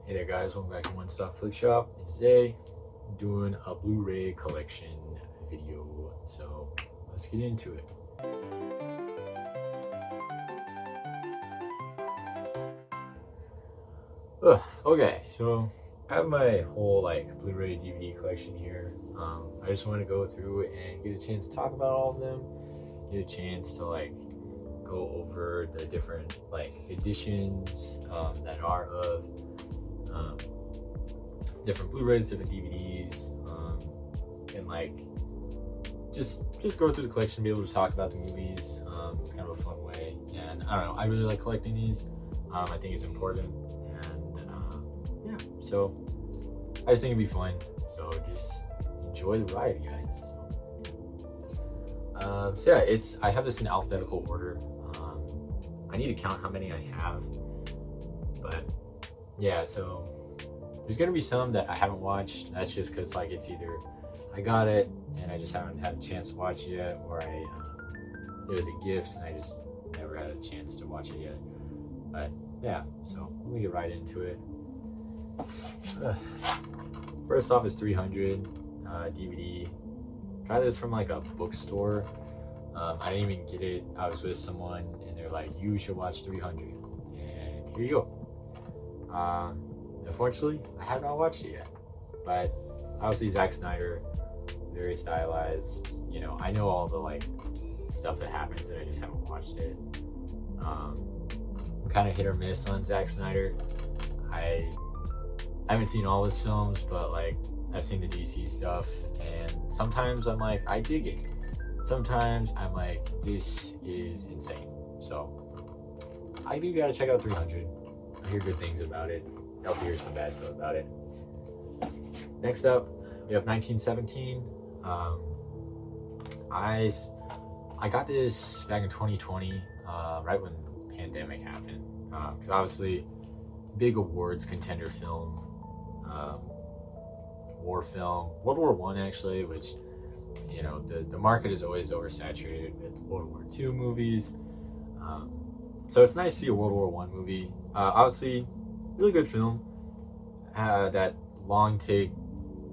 Hey there guys, welcome back to One Stop Flick Shop, and today I'm doing a Blu-ray collection video, so let's get into it. Okay, so I have my whole Blu-ray DVD collection here. I just want to go through and get a chance to talk about all of them, get a chance to go over the different editions that are of different Blu-rays, different DVDs, and just go through the collection, be able to talk about the movies. It's kind of a fun way, and I don't know, I really like collecting these. I think it's important, and yeah, so I just think it'd be fun. So just enjoy the ride, guys. So yeah, I have this in alphabetical order. I need to count how many I have, but yeah, so there's gonna be some that I haven't watched. That's just because it's either I got it and I just haven't had a chance to watch it yet, or it was a gift and I just never had a chance to watch it yet. But yeah, so let me get right into it. First off is 300 DVD. Got this from a bookstore. I didn't even get it. I was with someone and they're like, you should watch 300, and here you go. Unfortunately, I have not watched it yet, but obviously Zack Snyder, very stylized. You know, I know all the stuff that happens, and I just haven't watched it. I'm kind of hit or miss on Zack Snyder. I haven't seen all his films, but I've seen the DC stuff, and sometimes I'm like, I dig it. Sometimes I'm like, this is insane. So I do gotta check out 300. I hear good things about it. I also hear some bad stuff about it. Next up, we have 1917. I got this back in 2020, right when the pandemic happened. Because obviously, big awards contender film, war film, World War I actually, which, you know, the market is always oversaturated with World War II movies. So it's nice to see a World War I movie. Obviously, really good film. That long take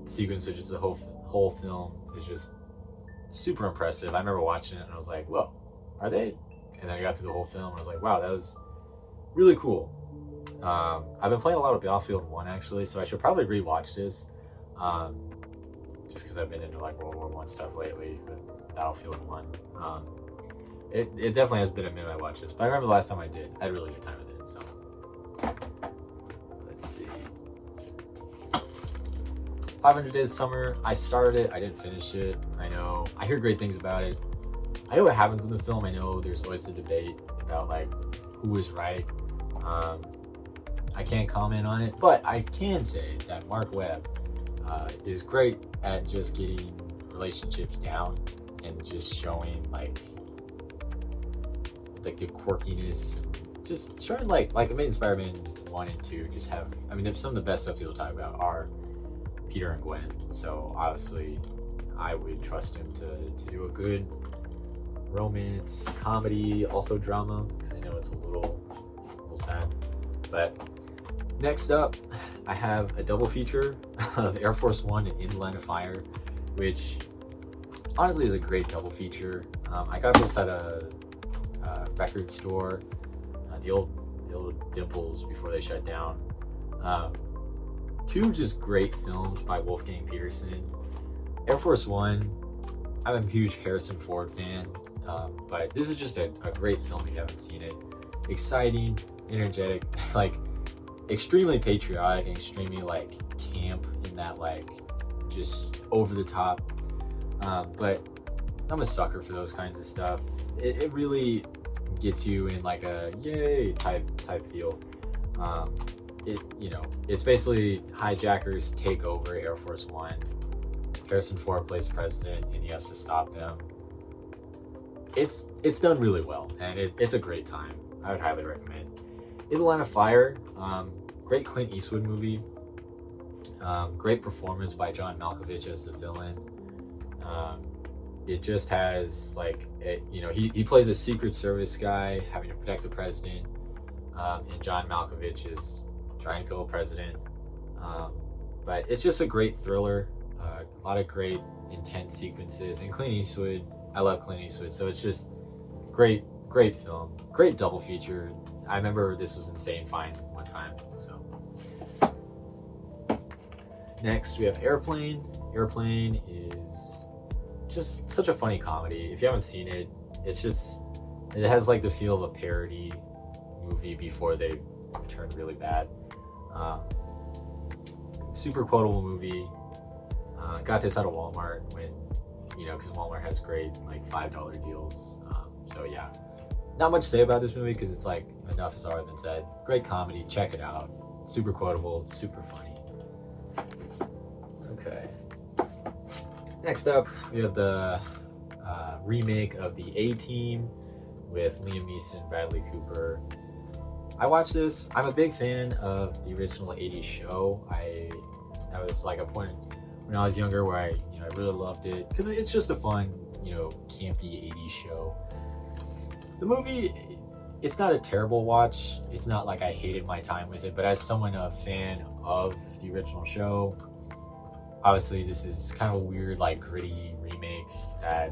sequence of just the whole film is just super impressive. I remember watching it and I was like, whoa, are they? And then I got through the whole film and I was like, wow, that was really cool. I've been playing a lot of Battlefield 1 actually, so I should probably rewatch this. Just because I've been into World War I stuff lately with Battlefield 1. It definitely has been a minute I watched this, but I remember the last time I did. I had a really good time with it, so. Let's see. 500 Days of Summer. I started it. I didn't finish it. I know. I hear great things about it. I know what happens in the film. I know there's always a debate about who is right. I can't comment on it, but I can say that Mark Webb is great at just getting relationships down and just showing the quirkiness, and just showing I mean, Spider-Man 1 and 2 just have, I mean, some of the best stuff people talk about are Peter and Gwen, so obviously I would trust him to do a good romance, comedy, also drama, because I know it's a little sad. But next up, I have a double feature of Air Force One and In the Line of Fire, which honestly is a great double feature. I got this at a record store, the old Dimples before they shut down. Two just great films by Wolfgang Peterson. Air Force One, I'm a huge Harrison Ford fan, but this is just a great film if you haven't seen it. Exciting, energetic, extremely patriotic and extremely camp in that just over the top. But I'm a sucker for those kinds of stuff. It really gets you in a yay type feel. It's basically hijackers take over Air Force One. Harrison Ford plays president and he has to stop them. It's done really well, and it's a great time. I would highly recommend. In the Line of Fire, great Clint Eastwood movie. Great performance by John Malkovich as the villain. It just has he plays a Secret Service guy having to protect the president, and John Malkovich is trying to kill a president. But it's just a great thriller. A lot of great intense sequences, and Clint Eastwood. I love Clint Eastwood, so it's just great film, great double feature. I remember this was insane fine one time. So next we have Airplane. Airplane is just such a funny comedy. If you haven't seen it, it has like the feel of a parody movie before they turned really bad. Super quotable movie. Got this out of Walmart when, because Walmart has great like $5 deals. So yeah, not much to say about this movie because it's like enough has already been said. Great comedy, check it out. Super quotable, super funny. Okay. Next up, we have the remake of the A-Team with Liam Neeson, Bradley Cooper. I watched this. I'm a big fan of the original 80s show. I was like a point when I was younger where I really loved it because it's just a fun, campy 80s show. The movie, it's not a terrible watch. It's not like I hated my time with it, but as someone a fan of the original show, obviously this is kind of a weird, like gritty remake that,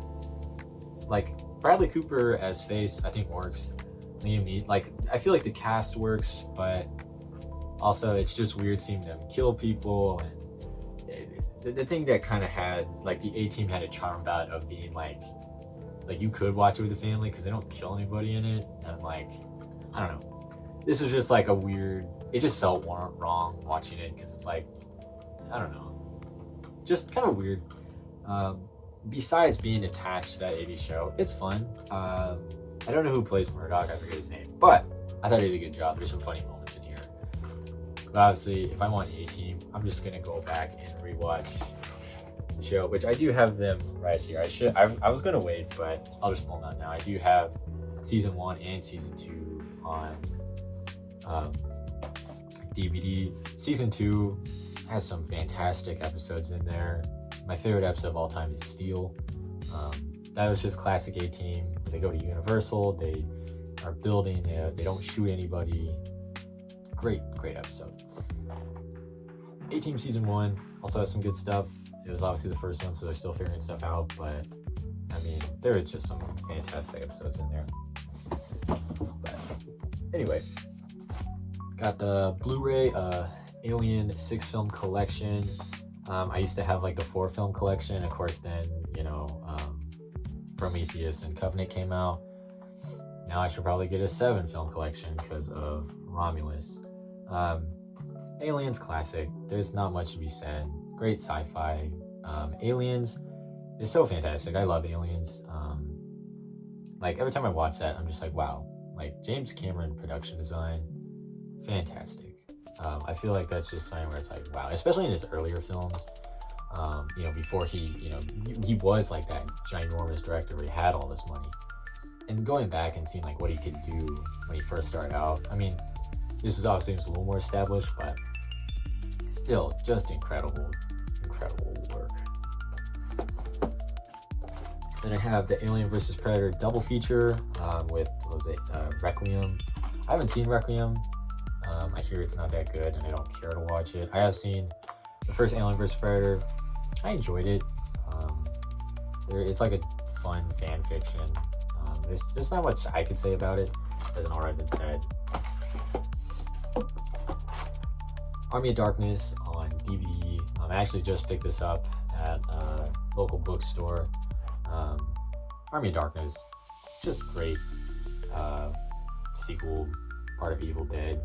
like, Bradley Cooper as Face, I think works. Liam Neeson, like, I feel like the cast works, but also it's just weird seeing them kill people. And the thing that kind of had, like, the A-Team had a charm about of being like you could watch it with the family because they don't kill anybody in it. And like, I don't know. This was just like a weird, it just felt wrong watching it because it's like, I don't know, just kind of weird. Besides being attached to that 80s show, it's fun. I don't know who plays Murdoch, I forget his name, but I thought he did a good job. There's some funny moments in here. But obviously, if I want A-Team, I'm just gonna go back and rewatch the show, which I do have them right here. I was gonna wait, but I'll just pull them out now. I do have season 1 and season 2 on DVD. Season 2 has some fantastic episodes in there. My favorite episode of all time is Steel. That was just classic A-Team. They go to Universal, they are building, they don't shoot anybody. Great episode. A-Team season 1 also has some good stuff. It was obviously the first one, so they're still figuring stuff out, but I mean, there are just some fantastic episodes in there. But anyway, got the Blu-ray Alien 6-film collection. I used to have like the 4-film collection. Of course, then, Prometheus and Covenant came out. Now I should probably get a 7-film collection because of Romulus. Aliens classic. There's not much to be said. Great sci-fi. Aliens is so fantastic. I love Aliens. Like every time I watch that, I'm just like, wow. Like James Cameron production design, fantastic. I feel like that's just something where it's like, wow, especially in his earlier films. Before he was like that ginormous director where he had all this money. And going back and seeing like what he could do when he first started out. I mean, this is obviously a little more established, but still just incredible work. Then I have the Alien vs. Predator double feature with, Requiem. I haven't seen Requiem. I hear it's not that good and I don't care to watch it. I have seen the first Alien vs. Predator. I enjoyed it. It's like a fun fan fiction. There's not much I could say about it. Hasn't already been said. Army of Darkness on DVD. I actually just picked this up at a local bookstore. Army of Darkness, just great sequel, part of Evil Dead.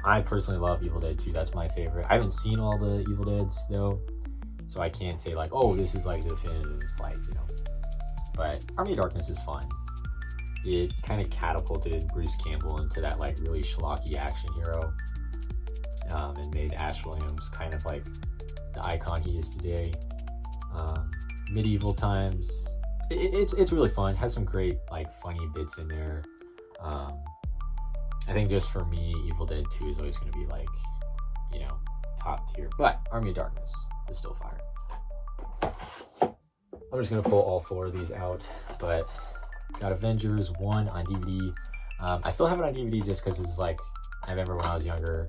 I personally love Evil Dead 2. That's my favorite. I haven't seen all the Evil Deads though, so I can't say like, oh, this is like the definitive, But Army of Darkness is fun. It kind of catapulted Bruce Campbell into that like really schlocky action hero, and made Ash Williams kind of like the icon he is today. Medieval times. It's really fun. It has some great like funny bits in there. I think just for me, Evil Dead 2 is always going to be like, top tier. But Army of Darkness is still fire. I'm just going to pull all 4 of these out. But got Avengers 1 on DVD. I still have it on DVD just because it's like, I remember when I was younger,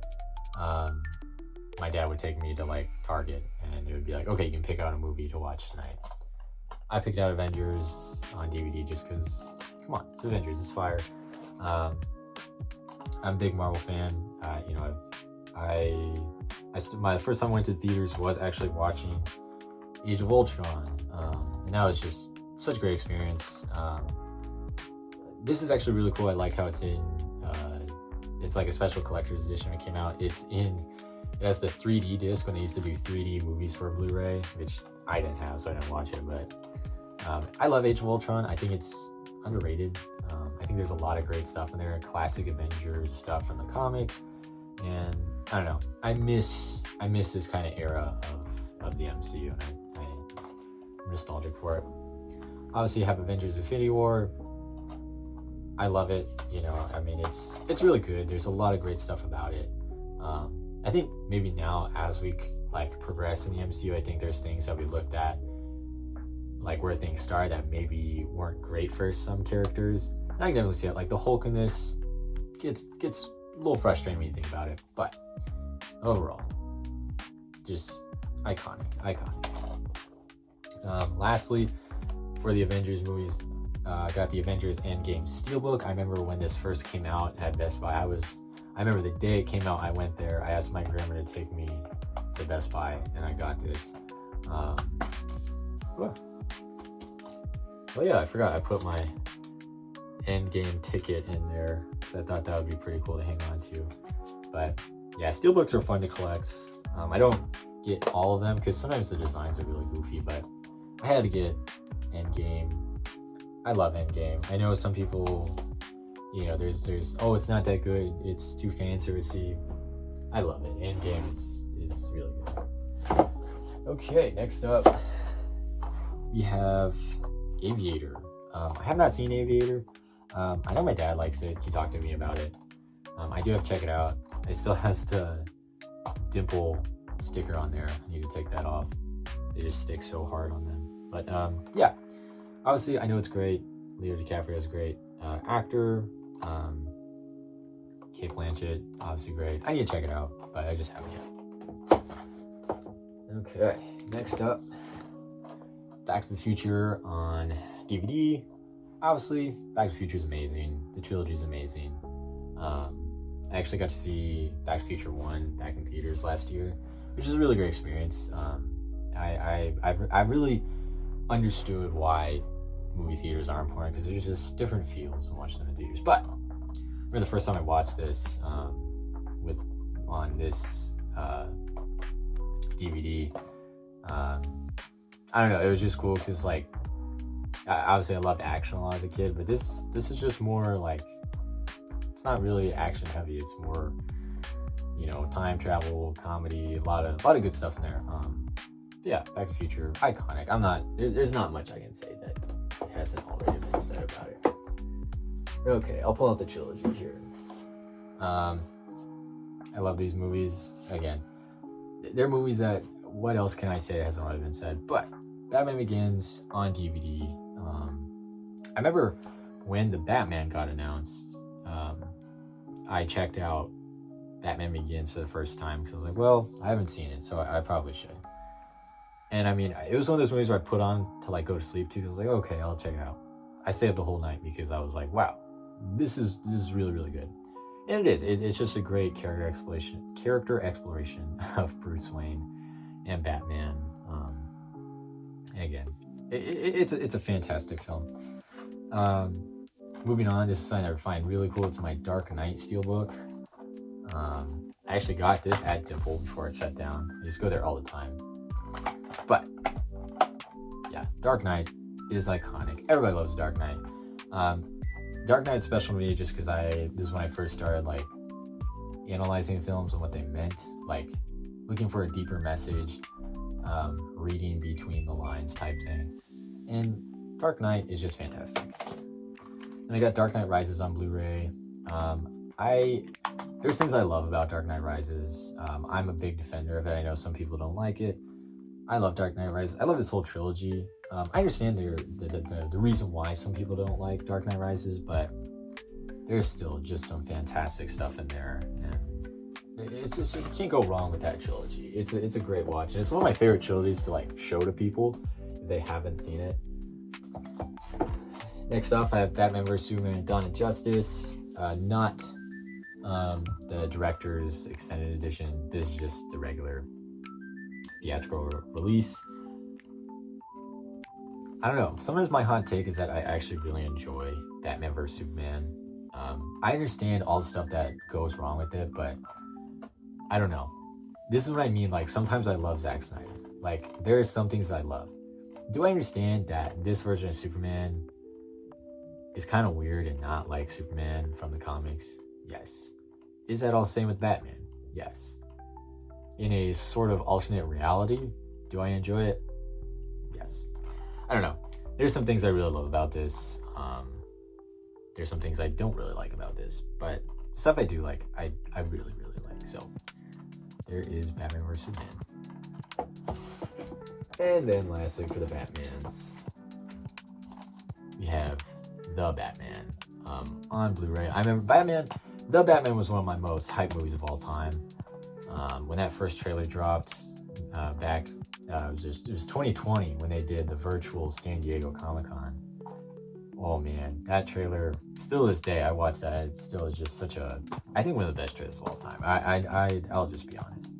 my dad would take me to like Target, and it would be like, okay, you can pick out a movie to watch tonight. I picked out Avengers on DVD just because, come on, it's Avengers, it's fire. I'm a big Marvel fan. You know, my first time I went to the theaters was actually watching Age of Ultron, and that was just such a great experience. This is actually really cool. I like how it's in, it's like a special collector's edition when it came out. It has the 3D disc when they used to do 3D movies for Blu-ray, which I didn't have, so I didn't watch it, but I love Age of Ultron. I think it's underrated. I think there's a lot of great stuff in there, classic Avengers stuff from the comics, and I don't know, I miss this kind of era of the MCU, and I'm nostalgic for it. Obviously, you have Avengers Infinity War. I love it. You know, I mean, it's really good. There's a lot of great stuff about it. I think maybe now as we like progress in the MCU, I think there's things that we looked at, like where things started, that maybe weren't great for some characters. And I can definitely see it. Like the Hulk in this gets a little frustrating when you think about it, but overall, just iconic. Lastly, for the Avengers movies, I got the Avengers Endgame Steelbook. I remember when this first came out at Best Buy. I remember the day it came out, I went there. I asked my grandma to take me to Best Buy, and I got this. Oh yeah, I forgot I put my Endgame ticket in there, because I thought that would be pretty cool to hang on to. But yeah, Steelbooks are fun to collect. I don't get all of them because sometimes the designs are really goofy, but I had to get Endgame. I love Endgame. I know some people, you know, there's oh, it's not that good, it's too fan servicey. I love it. Endgame is really good. Okay, next up we have Aviator. I have not seen Aviator. I know my dad likes it. He talked to me about it. I do have to check it out. It still has the dimple sticker on there. I need to take that off. They just stick so hard on them. But yeah, obviously I know it's great. Leo DiCaprio is a great actor. Kate Blanchett, obviously great. I need to check it out, but I just haven't yet. Okay, next up, Back to the Future on DVD. Obviously, Back to the Future is amazing. The trilogy is amazing. I actually got to see Back to the Future 1 back in theaters last year, which is a really great experience. I really understood why movie theaters are important, because there's just different feels when watching them in theaters. But for the first time I watched this on this DVD, I don't know, it was just cool because, like, obviously I loved action a lot as a kid, but this is just more like, it's not really action heavy. It's more, you know, time travel, comedy, a lot of good stuff in there. Yeah, Back to the Future, iconic. There's not much I can say that hasn't already been said about it. Okay, I'll pull out the trilogy here. I love these movies. Again, they're movies that, what else can I say that hasn't already been said? But Batman Begins on DVD. I remember when the Batman got announced, I checked out Batman Begins for the first time because I was like, well, I haven't seen it, so I probably should. And I mean, it was one of those movies where I put on to like go to sleep to. I was like, okay, I'll check it out. I stayed up the whole night because I was like, wow, this is really, really good. And it is. It's just a great character exploration of Bruce Wayne and Batman. And again, it's a fantastic film. Moving on, this is something I find really cool. It's my Dark Knight Steelbook. I actually got this at Dimple before it shut down. I just go there all the time. But yeah, Dark Knight is iconic. Everybody loves Dark Knight. Dark Knight's special to me just because this is when I first started like analyzing films and what they meant, like looking for a deeper message, reading between the lines type thing. And Dark Knight is just fantastic. And I got Dark Knight Rises on Blu-ray. There's things I love about Dark Knight Rises. I'm a big defender of it. I know some people don't like it. I love Dark Knight Rises. I love this whole trilogy. I understand the reason why some people don't like Dark Knight Rises, but there's still just some fantastic stuff in there. And it's just you can't go wrong with that trilogy. It's a great watch, and it's one of my favorite trilogies to like show to people if they haven't seen it. Next off, I have Batman vs Superman: Dawn of Justice. Not the director's extended edition. This is just the regular theatrical release. I don't know. Sometimes my hot take is that I actually really enjoy Batman vs Superman. I understand all the stuff that goes wrong with it, but I don't know. This is what I mean. Like, sometimes I love Zack Snyder. Like, there are some things I love. Do I understand that this version of Superman is kind of weird and not like Superman from the comics? Yes. Is that all the same with Batman? Yes. In a sort of alternate reality, do I enjoy it? Yes. I don't know. There's some things I really love about this. There's some things I don't really like about this, but stuff I do like, I really, really like. So there is Batman vs Superman. And then lastly, for the Batmans, we have The Batman on Blu-ray. I remember The Batman was one of my most hyped movies of all time. When that first trailer dropped back, it was 2020 when they did the virtual San Diego Comic-Con. Oh man, that trailer, still to this day, I watch that. It's still just such a, I think one of the best trailers of all time. I'll just be honest.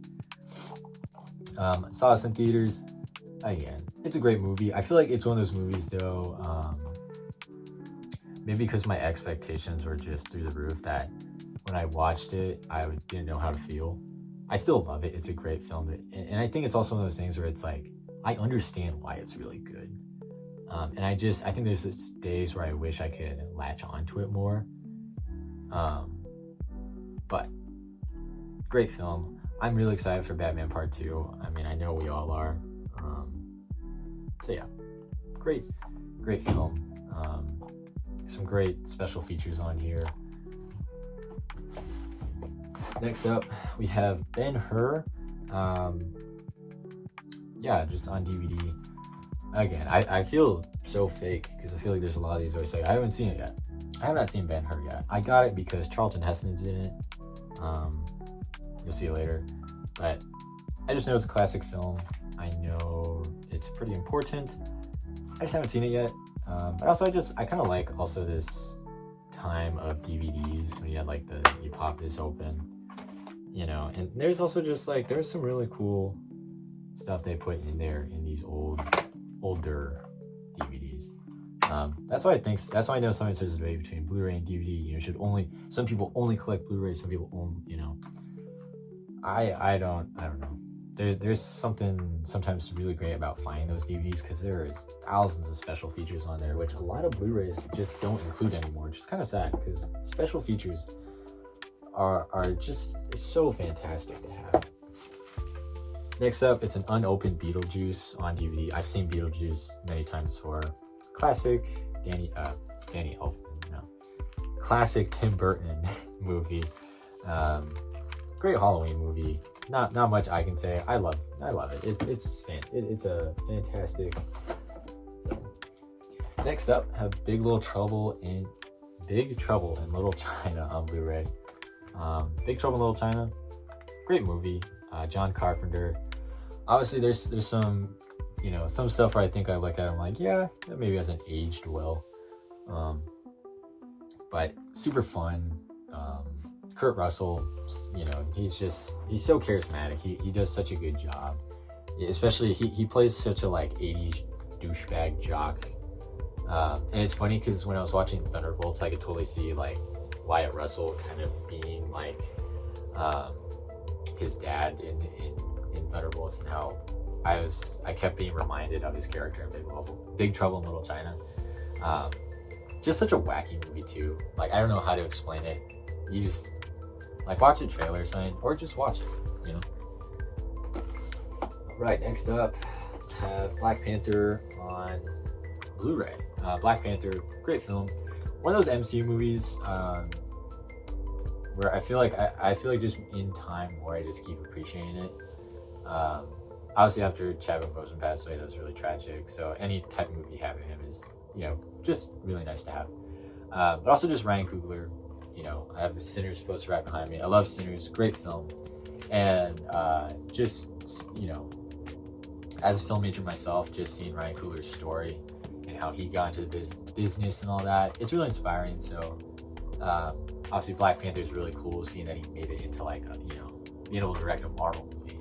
Saw this in theaters. Again, it's a great movie. I feel like it's one of those movies though, maybe because my expectations were just through the roof, that when I watched it, I didn't know how to feel. I still love it. It's a great film. And I think it's also one of those things where it's like, I understand why it's really good. And I think there's just days where I wish I could latch onto it more. But great film. I'm really excited for Batman Part 2. I mean, I know we all are. So yeah, great film. Some great special features on here. Next up, we have Ben-Hur. Yeah, just on DVD. Again, I feel so fake because I feel like there's a lot of these where it's like, I haven't seen it yet. I have not seen Ben-Hur yet. I got it because Charlton Heston's in it. You'll see it later. But I just know it's a classic film. I know it's pretty important. I just haven't seen it yet. But also I kind of like also this time of DVDs when you had like you pop this open, you know, and there's also just like, there's some really cool stuff they put in there in these older DVDs. That's why I know sometimes there's a debate between Blu-ray and DVD. You know, some people only collect Blu-ray, some people only, you know. I don't know. There's something sometimes really great about finding those DVDs because there's thousands of special features on there, which a lot of Blu-rays just don't include anymore, which is kind of sad because special features are just so fantastic to have. Next up, it's an unopened Beetlejuice on DVD. I've seen Beetlejuice many times before. Classic classic Tim Burton movie. Great Halloween movie. Not much I can say. I love it. It's a fantastic film. Next up, have Big Trouble in Little China on Blu-ray. Big Trouble in Little China, great movie. John Carpenter. Obviously, there's some, you know, some stuff where I think I look at it, I'm like, yeah, that maybe hasn't aged well. But super fun. Kurt Russell, you know, he's so charismatic. He does such a good job. Especially he plays such a like 80s douchebag jock. And it's funny because when I was watching Thunderbolts, I could totally see like Wyatt Russell kind of being like his dad in Thunderbolts, and how I kept being reminded of his character in Big Trouble in Little China. Just such a wacky movie too. Like, I don't know how to explain it. You just like watch a trailer or something, or just watch it, you know. Right, next up, have Black Panther on Blu-ray. Black Panther, great film. One of those MCU movies where I feel like just in time where I just keep appreciating it. Obviously after Chadwick Boseman passed away, that was really tragic. So any type of movie having him is, you know, just really nice to have. But also just Ryan Coogler. You know, I have the Sinners poster right behind me. I love Sinners, great film. And just, you know, as a film major myself, just seeing Ryan Coogler's story and how he got into the business and all that, it's really inspiring. So obviously Black Panther is really cool, seeing that he made it into like a, you know, being able to direct a Marvel movie.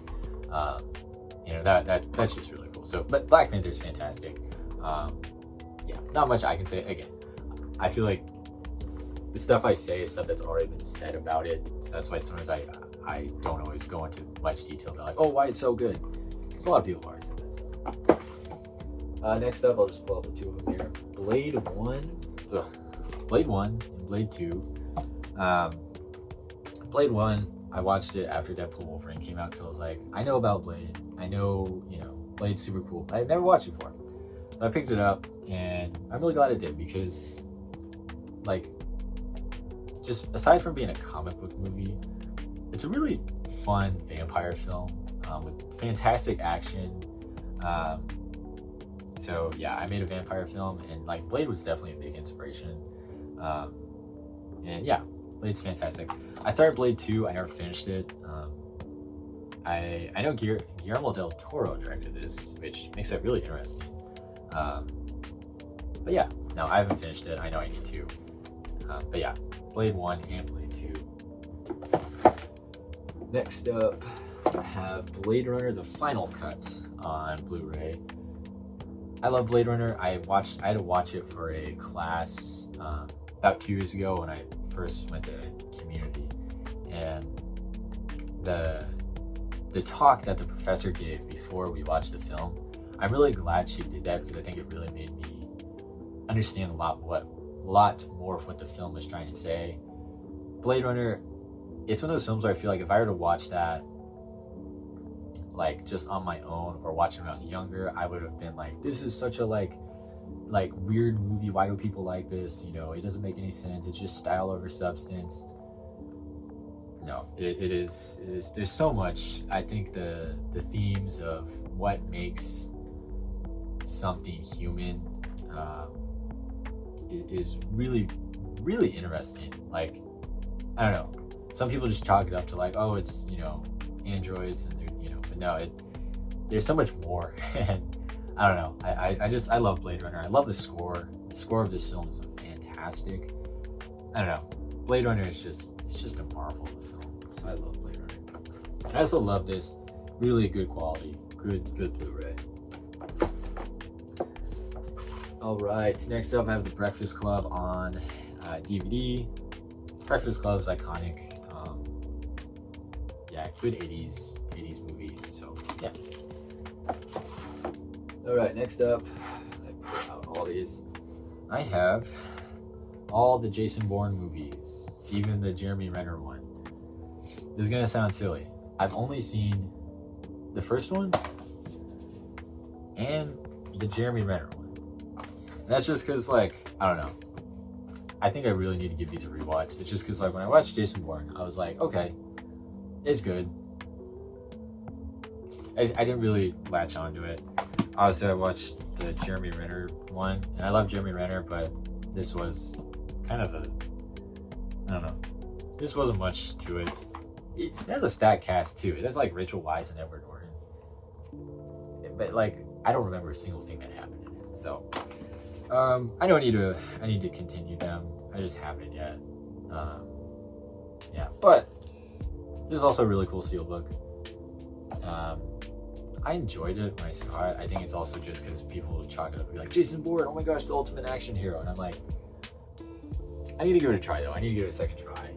You know, that's just really cool. So, but Black Panther is fantastic. Yeah, not much I can say. Again, I feel like the stuff I say is stuff that's already been said about it. So that's why sometimes I don't always go into much detail about like, oh, why it's so good. Because a lot of people have already said this. Next up, I'll just pull up the two of them here. Blade 1 and Blade 2. Blade 1, I watched it after Deadpool Wolverine came out because I was like, I know about Blade. I know, you know, Blade's super cool. I've never watched it before. So I picked it up, and I'm really glad I did because, like, just aside from being a comic book movie, it's a really fun vampire film with fantastic action. So yeah, I made a vampire film, and like Blade was definitely a big inspiration. And yeah, Blade's fantastic. I started Blade 2. I never finished it. I know Guillermo del Toro directed this, which makes it really interesting. But yeah, no, I haven't finished it. I know I need to. But yeah, Blade 1 and Blade 2. Next up, I have Blade Runner: The Final Cut on Blu-ray. I love Blade Runner. I had to watch it for a class about 2 years ago when I first went to community, and the talk that the professor gave before we watched the film, I'm really glad she did that because I think it really made me understand a lot more of what the film was trying to say. Blade Runner, it's one of those films where I feel like if I were to watch that like just on my own or watching when I was younger, I would have been like, this is such a like weird movie. Why do people like this? You know, it doesn't make any sense. It's just style over substance. No, it is. There's so much. I think the themes of what makes something human is really, really interesting. Like, I don't know. Some people just chalk it up to like, oh, it's, you know, androids and they're, you know, but no, there's so much more. And I don't know. I love Blade Runner. I love the score. The score of this film is fantastic. I don't know. Blade Runner is just a marvel of a film. So I love Blade Runner. I also love this really good quality, good Blu-ray. All right, next up I have The Breakfast Club on DVD. Breakfast Club is iconic. Yeah, good 80s movie. So yeah. All right, next up, I put out all these. I have all the Jason Bourne movies, even the Jeremy Renner one. This is gonna sound silly. I've only seen the first one and the Jeremy Renner one. And that's just because, like, I don't know. I think I really need to give these a rewatch. It's just because, like, when I watched Jason Bourne, I was like, okay, it's good. I didn't really latch onto it. Obviously, I watched the Jeremy Renner one, and I love Jeremy Renner, but this was kind of I don't know. This wasn't much to it. It has a stacked cast, too. It has, like, Rachel Weisz and Edward Norton. But, like, I don't remember a single thing that happened in it, so... I know I need to continue them. I just haven't yet. Yeah, but this is also a really cool steelbook. I enjoyed it when I saw it. I think it's also just because people chalk it up and be like, Jason Bourne, oh my gosh, the ultimate action hero. And I'm like, I need to give it a try though. I need to give it a second try.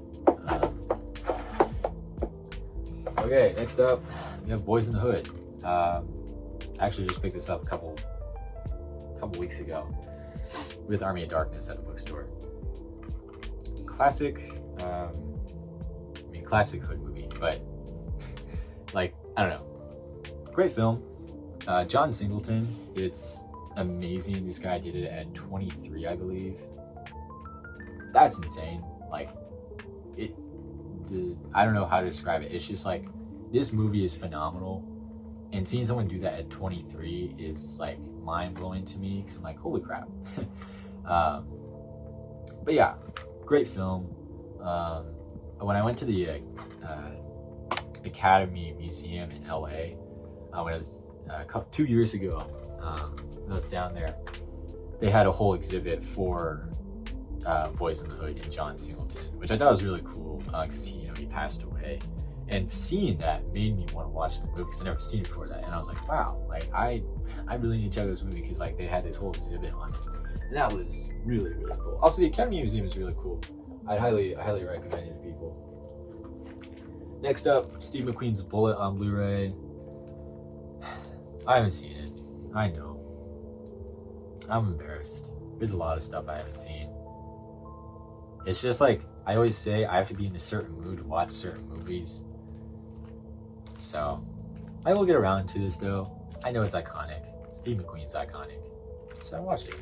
Okay, next up, we have Boys in the Hood. I actually just picked this up a couple weeks ago with Army of Darkness at the bookstore. Classic hood movie, but like, I don't know. Great film. John Singleton, it's amazing. This guy did it at 23, I believe. That's insane. Like, I don't know how to describe it. It's just like, this movie is phenomenal. And seeing someone do that at 23 is like mind-blowing to me because I'm like, holy crap. But yeah, great film. When I went to the Academy Museum in LA when I was 2 years ago. When I was down there, they had a whole exhibit for Boys in the Hood and John Singleton, which I thought was really cool because he passed away. And seeing that made me want to watch the movie because I never seen it before that. And I was like, wow, like I really need to check out this movie because like they had this whole exhibit on it. And that was really, really cool. Also, the Academy Museum is really cool. I highly recommend it to people. Next up, Steve McQueen's Bullet on Blu-ray. I haven't seen it. I know. I'm embarrassed. There's a lot of stuff I haven't seen. It's just like, I always say I have to be in a certain mood to watch certain movies. So, I will get around to this though. I know it's iconic. Steve McQueen's iconic. So I watch it.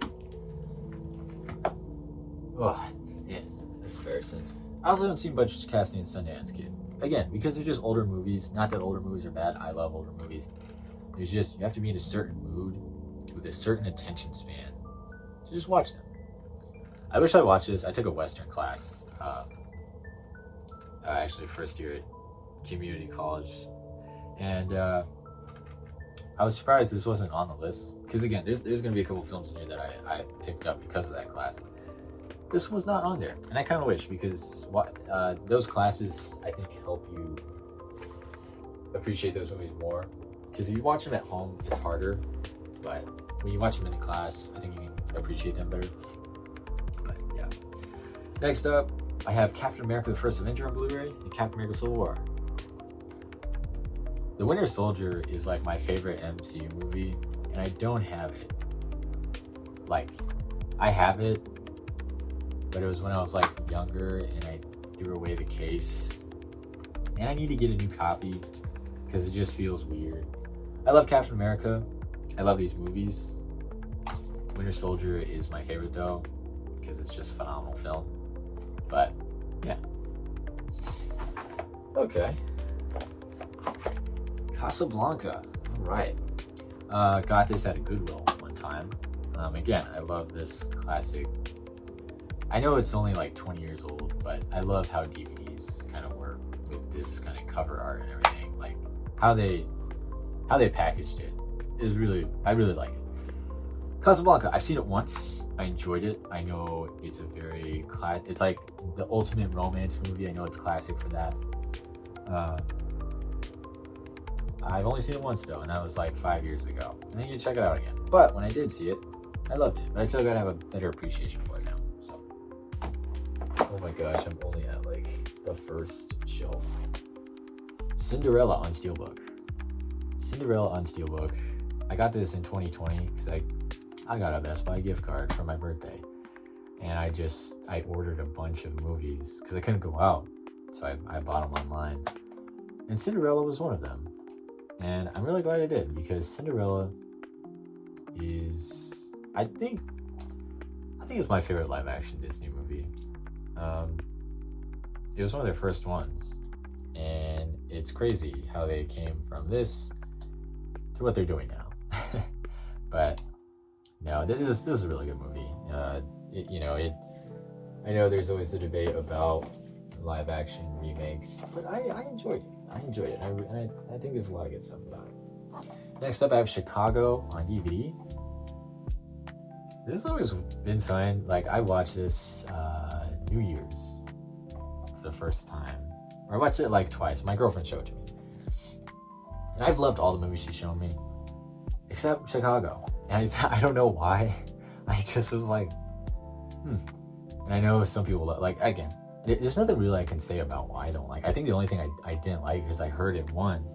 Oh, yeah, that's embarrassing. I also haven't seen Butch Cassidy and Sundance Kid. Again, because they're just older movies. Not that older movies are bad. I love older movies. It's just, you have to be in a certain mood with a certain attention span to just watch them. I wish I watched this. I took a Western class. Actually, first year at community college. And I was surprised this wasn't on the list. Because again, there's going to be a couple films in here that I picked up because of that class. This was not on there. And I kind of wish, because those classes, I think, help you appreciate those movies more. Because if you watch them at home, it's harder. But when you watch them in a class, I think you can appreciate them better. But yeah. Next up, I have Captain America: The First Avenger on Blu-ray and Captain America: Civil War. The Winter Soldier is like my favorite MCU movie, and I don't have it. Like, I have it, but it was when I was like younger and I threw away the case. And I need to get a new copy because it just feels weird. I love Captain America. I love these movies. Winter Soldier is my favorite though, because it's just a phenomenal film. But yeah. Okay. Casablanca. All right. Got this at a Goodwill one time. Again, I love this classic. I know it's only like 20 years old, but I love how DVDs kind of work with this kind of cover art and everything. Like how they packaged it is really, I really like it. Casablanca, I've seen it once. I enjoyed it. I know it's a very it's like the ultimate romance movie. I know it's classic for that. I've only seen it once though, and that was like 5 years ago. And I need to check it out again. But when I did see it, I loved it. But I feel like I'd have a better appreciation for it now. So, oh my gosh, I'm only at like the first shelf. Cinderella on Steelbook. Cinderella on Steelbook. I got this in 2020 because I got a Best Buy gift card for my birthday. And I ordered a bunch of movies because I couldn't go out. So I bought them online. And Cinderella was one of them. And I'm really glad I did, because Cinderella is, I think it's my favorite live action Disney movie. It was one of their first ones. And it's crazy how they came from this to what they're doing now. But no, this is a really good movie. I know there's always a debate about live action remakes, but I enjoyed it. I think there's a lot of good stuff about it. Next up, I have Chicago on DVD. This has always been something, like I watched this New Year's for the first time. Or I watched it like twice. My girlfriend showed it to me. And I've loved all the movies she's shown me, except Chicago. And I don't know why. I just was like, And I know some people, like, again, there's nothing really I can say about why I don't like. I think the only thing I didn't like is I heard it won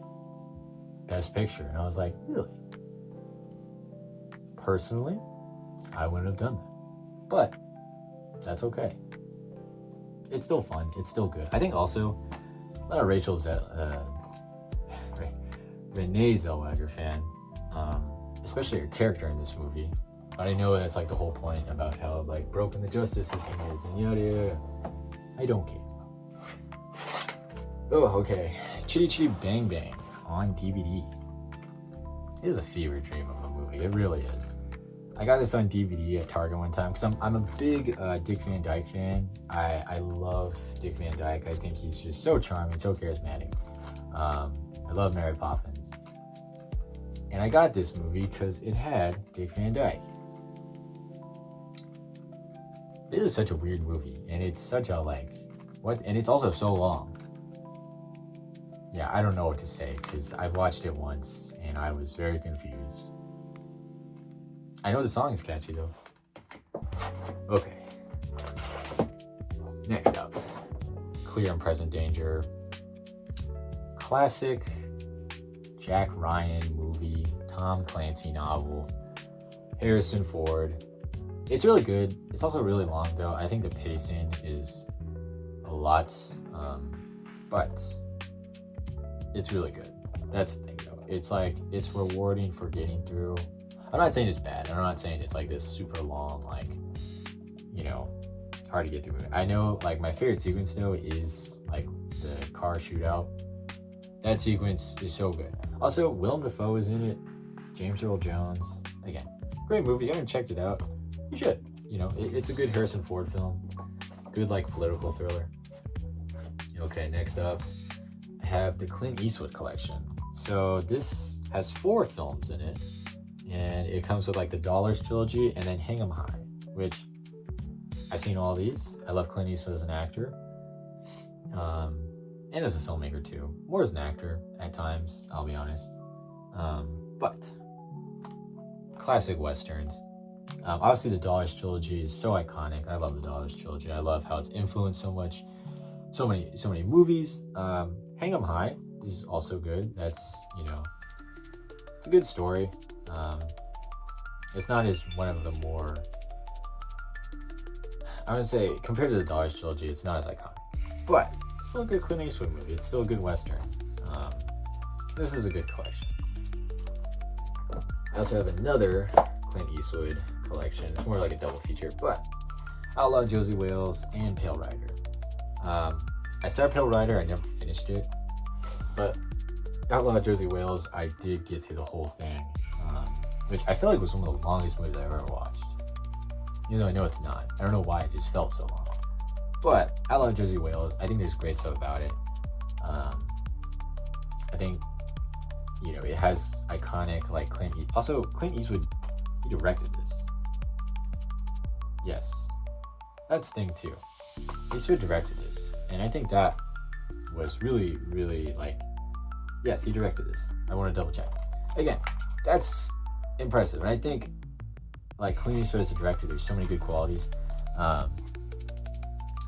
Best Picture, and I was like, really? Personally, I wouldn't have done that. But that's okay. It's still fun. It's still good. I think also, I'm not a Renee Zellweger fan, especially her character in this movie. But I know that's like the whole point about how like broken the justice system is and yada yada. I don't care. Oh, okay. Chitty Chitty Bang Bang on DVD. It is a fever dream of a movie. It really is. I got this on DVD at Target one time because I'm a big Dick Van Dyke fan. I love Dick Van Dyke. I think he's just so charming, so charismatic. I love Mary Poppins. And I got this movie because it had Dick Van Dyke. This is such a weird movie, and it's such a and it's also so long. Yeah, I don't know what to say because I've watched it once and I was very confused. I know the song is catchy though. Okay. Next up, Clear and Present Danger. Classic Jack Ryan movie, Tom Clancy novel, Harrison Ford. It's really good. It's also really long though. I think the pacing is a lot, but it's really good. That's the thing though. It's rewarding for getting through. I'm not saying it's bad. I'm not saying it's like this super long, hard to get through it. I know my favorite sequence though is the car shootout. That sequence is so good. Also, Willem Dafoe is in it. James Earl Jones. Again, great movie. I haven't checked it out. You should. It's a good Harrison Ford film. Good political thriller. Okay, next up, I have the Clint Eastwood collection. So this has 4 films in it, and it comes with the Dollars trilogy and then Hang 'em High, which I've seen all these. I love Clint Eastwood as an actor. And as a filmmaker too. More as an actor at times, I'll be honest. But classic Westerns. Obviously the Dollars trilogy is so iconic. I love the Dollars trilogy. I love how it's influenced so many movies. Hang 'em High is also good. That's, it's a good story. It's not as one of the more, I would say, compared to the Dollars trilogy, it's not as iconic. But it's still a good Clint Eastwood movie. It's still a good Western. This is a good collection. I also have another Clint Eastwood collection. It's more like a double feature, but Outlaw Josie Wales and Pale Rider. I started Pale Rider, I never finished it, but Outlaw Josie Wales, I did get through the whole thing, which I feel like was one of the longest movies I've ever watched. Even though I know it's not. I don't know why it just felt so long. But Outlaw Josie Wales, I think there's great stuff about it. I think, it has iconic Clint Eastwood. Also, Clint Eastwood, he directed this. Yes. That's the thing too. Eastwood directed this. And I think that was really, really yes, he directed this. I want to double check. Again, that's impressive. And I think Clint Eastwood as a director, there's so many good qualities.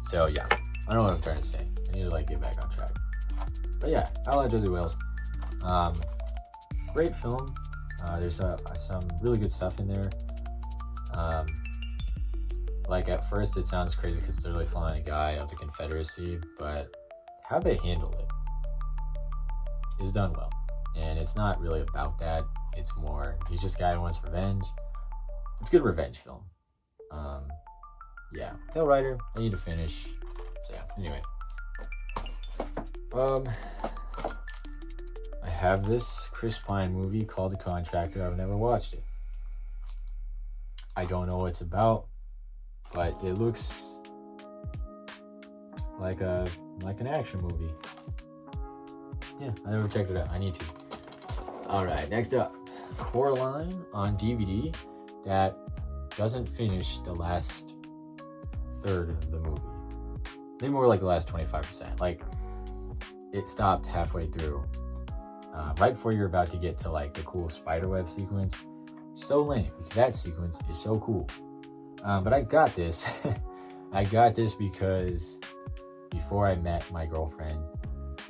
So yeah, I don't know what I'm trying to say. I need to get back on track. But yeah, Outlaw Josie Wales. Great film. There's some really good stuff in there. At first it sounds crazy because they're really following a guy of the Confederacy, but how they handle it is done well. And it's not really about that. It's more, he's just a guy who wants revenge. It's a good revenge film. Yeah, Pale Rider, I need to finish. So yeah, anyway. I have this Chris Pine movie called The Contractor. I've never watched it. I don't know what it's about, but it looks like an action movie. Yeah, I never checked it out. I need to. Alright, next up. Coraline on DVD that doesn't finish the last third of the movie. Maybe more the last 25%. It stopped halfway through. Right before you're about to get to the cool spiderweb sequence. So lame, because that sequence is so cool. But I got this. I got this because before I met my girlfriend,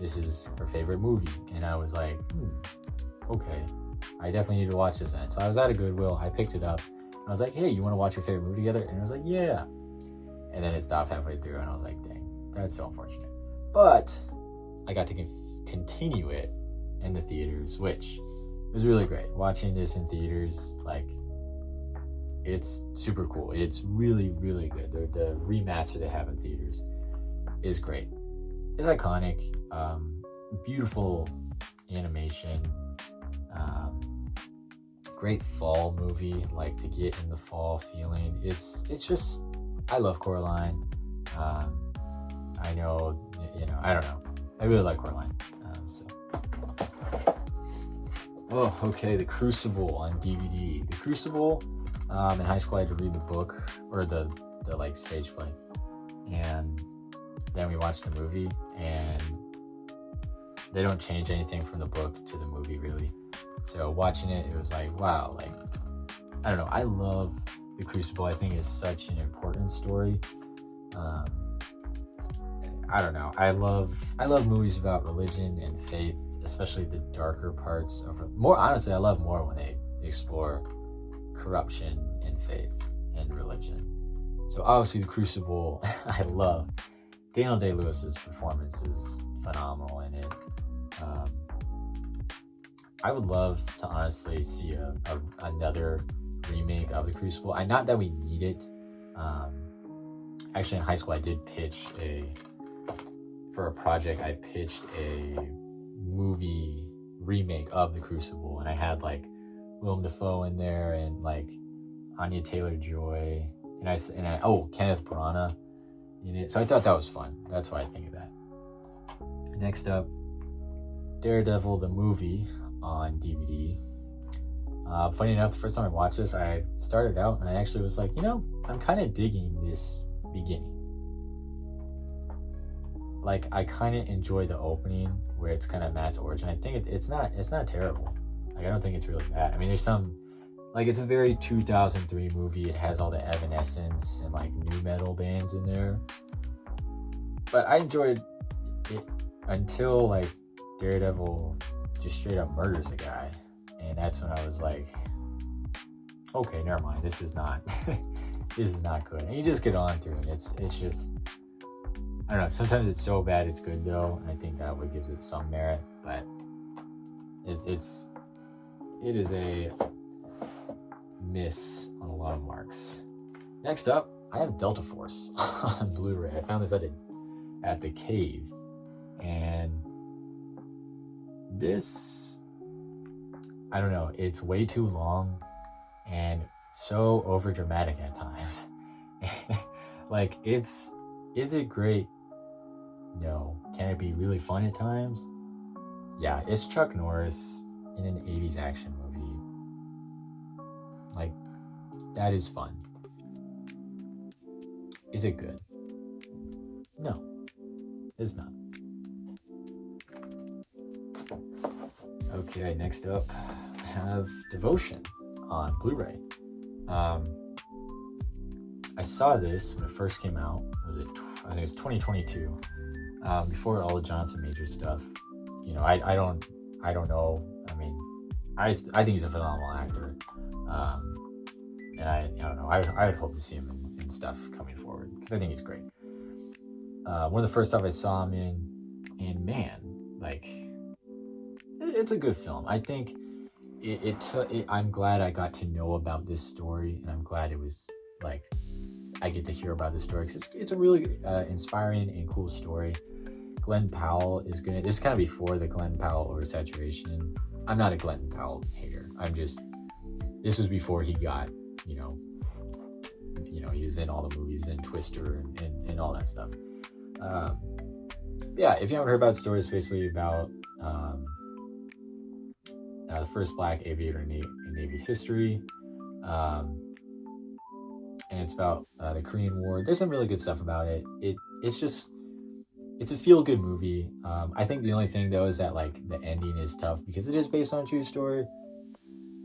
this is her favorite movie. And I was like, okay, I definitely need to watch this then. So I was at a Goodwill, I picked it up, and I was like, hey, you want to watch your favorite movie together? And I was like, yeah. And then it stopped halfway through, and I was like, dang, that's so unfortunate. But I got to continue it in the theaters, which was really great. Watching this in theaters, it's super cool. It's really, really good. The remaster they have in theaters is great. It's iconic. Beautiful animation. Great fall movie, to get in the fall feeling. It's just, I love Coraline. I know, I don't know. I really like Coraline. So Oh, okay, The Crucible on DVD. The Crucible, in high school I had to read the book, or the like stage play. And then we watched the movie, and they don't change anything from the book to the movie, really. So watching it, it was like, wow, like, I don't know, I love The Crucible. I think it's such an important story. I don't know, I love movies about religion and faith, especially the darker parts of it. More honestly, I love more when they explore corruption in faith and religion. So obviously The Crucible, I love. Daniel Day-Lewis's performance is phenomenal in it. I would love to honestly see another remake of The Crucible. Not that we need it. Actually, in high school, I did pitch for a project, I pitched a movie remake of The Crucible, and I had like Willem Dafoe in there, and like Anya Taylor-Joy, and Kenneth Branagh in it. So I thought that was fun. That's why I think of that. Next up, Daredevil the movie on DVD. Funny enough, the first time I watched this, I started out and I actually was like, I'm kind of digging this beginning. Like, I kind of enjoy the opening where it's kind of Matt's origin. I think it's not terrible. Like, I don't think it's really bad. I mean, there's some, like, it's a very 2003 movie. It has all the Evanescence and like new metal bands in there. But I enjoyed it until like Daredevil just straight up murders a guy, and that's when I was like, okay, never mind, this is not this is not good. And you just get on through it. It's just, I don't know, sometimes it's so bad it's good though, and I think that what gives it some merit. But it is a miss on a lot of marks. Next up, I have Delta Force on Blu-ray. I found this at the Cave, and this, I don't know, it's way too long and so over dramatic at times. Like, is it great? No. Can it be really fun at times? Yeah, it's Chuck Norris in an 80s action movie. Like, that is fun. Is it good? No, it's not. Okay, next up, I have Devotion on Blu-ray. I saw this when it first came out. I think it was 2022. Before all the Jonathan Majors stuff. I don't know. I mean, I think he's a phenomenal actor. And I don't know. I would hope to see him in stuff coming forward, because I think he's great. One of the first stuff I saw him in, man, like, it's a good film. I think I'm glad I got to know about this story, and I'm glad it was like I get to hear about this story, because it's a really inspiring and cool story. Glenn Powell is good. This is kind of before the Glenn Powell oversaturation. I'm not a Glenn Powell hater. This was before he got, he was in all the movies and Twister and all that stuff. Yeah, if you haven't heard about the story, it's basically about the first black aviator in Navy history. And it's about the Korean War. There's some really good stuff about it. It's a feel-good movie. I think the only thing, though, is that like the ending is tough, because it is based on a true story.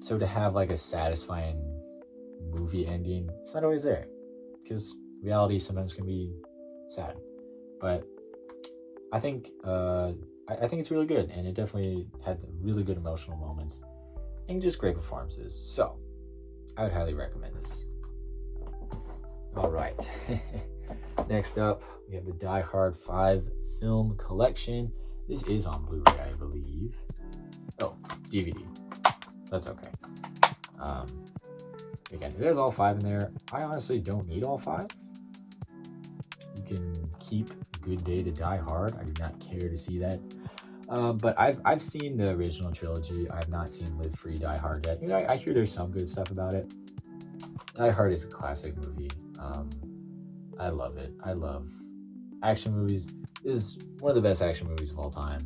So to have like a satisfying movie ending, it's not always there, because reality sometimes can be sad. But I think I think it's really good, and it definitely had really good emotional moments and just great performances. So I would highly recommend this. All right. Next up, we have the Die Hard 5 film collection. This is on Blu-ray, I believe. Oh, DVD. That's okay. Again, it has all 5 in there. I honestly don't need all 5. You can keep Good Day to Die Hard. I do not care to see that. But I've seen the original trilogy. I've not seen Live Free, Die Hard yet. I hear there's some good stuff about it. Die Hard is a classic movie. I love it. I love action movies. This is one of the best action movies of all time.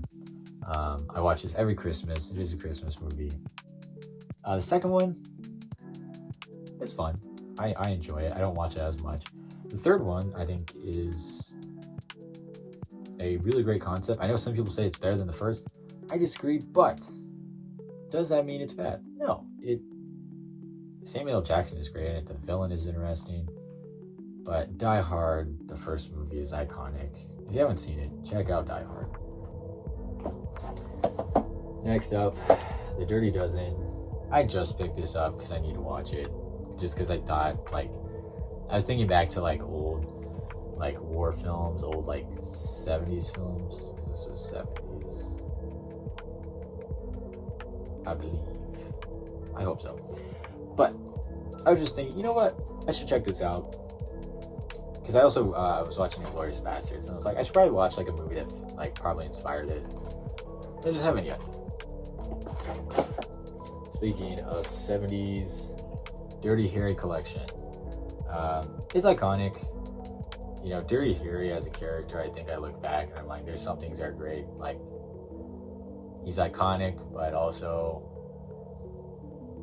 I watch this every Christmas. It is a Christmas movie. The second one, it's fun. I enjoy it. I don't watch it as much. The third one, I think, is a really great concept. I know some people say it's better than the first. I disagree, but does that mean it's bad? No. Samuel L. Jackson is great in it. The villain is interesting. But Die Hard, the first movie, is iconic. If you haven't seen it, check out Die Hard. Next up, The Dirty Dozen. I just picked this up because I need to watch it. Just because I thought, like, I was thinking back to, like, old, like, war films, old, like, 70s films. Because this was 70s. I believe. I hope so. But I was just thinking, you know what? I should check this out. Because I also was watching Inglourious Basterds, and I was like, I should probably watch like a movie that like probably inspired it. I just haven't yet. Speaking of 70s, Dirty Harry Collection. It's iconic. You know, Dirty Harry as a character, I think I look back and I'm like, there's some things that are great. Like, he's iconic, but also,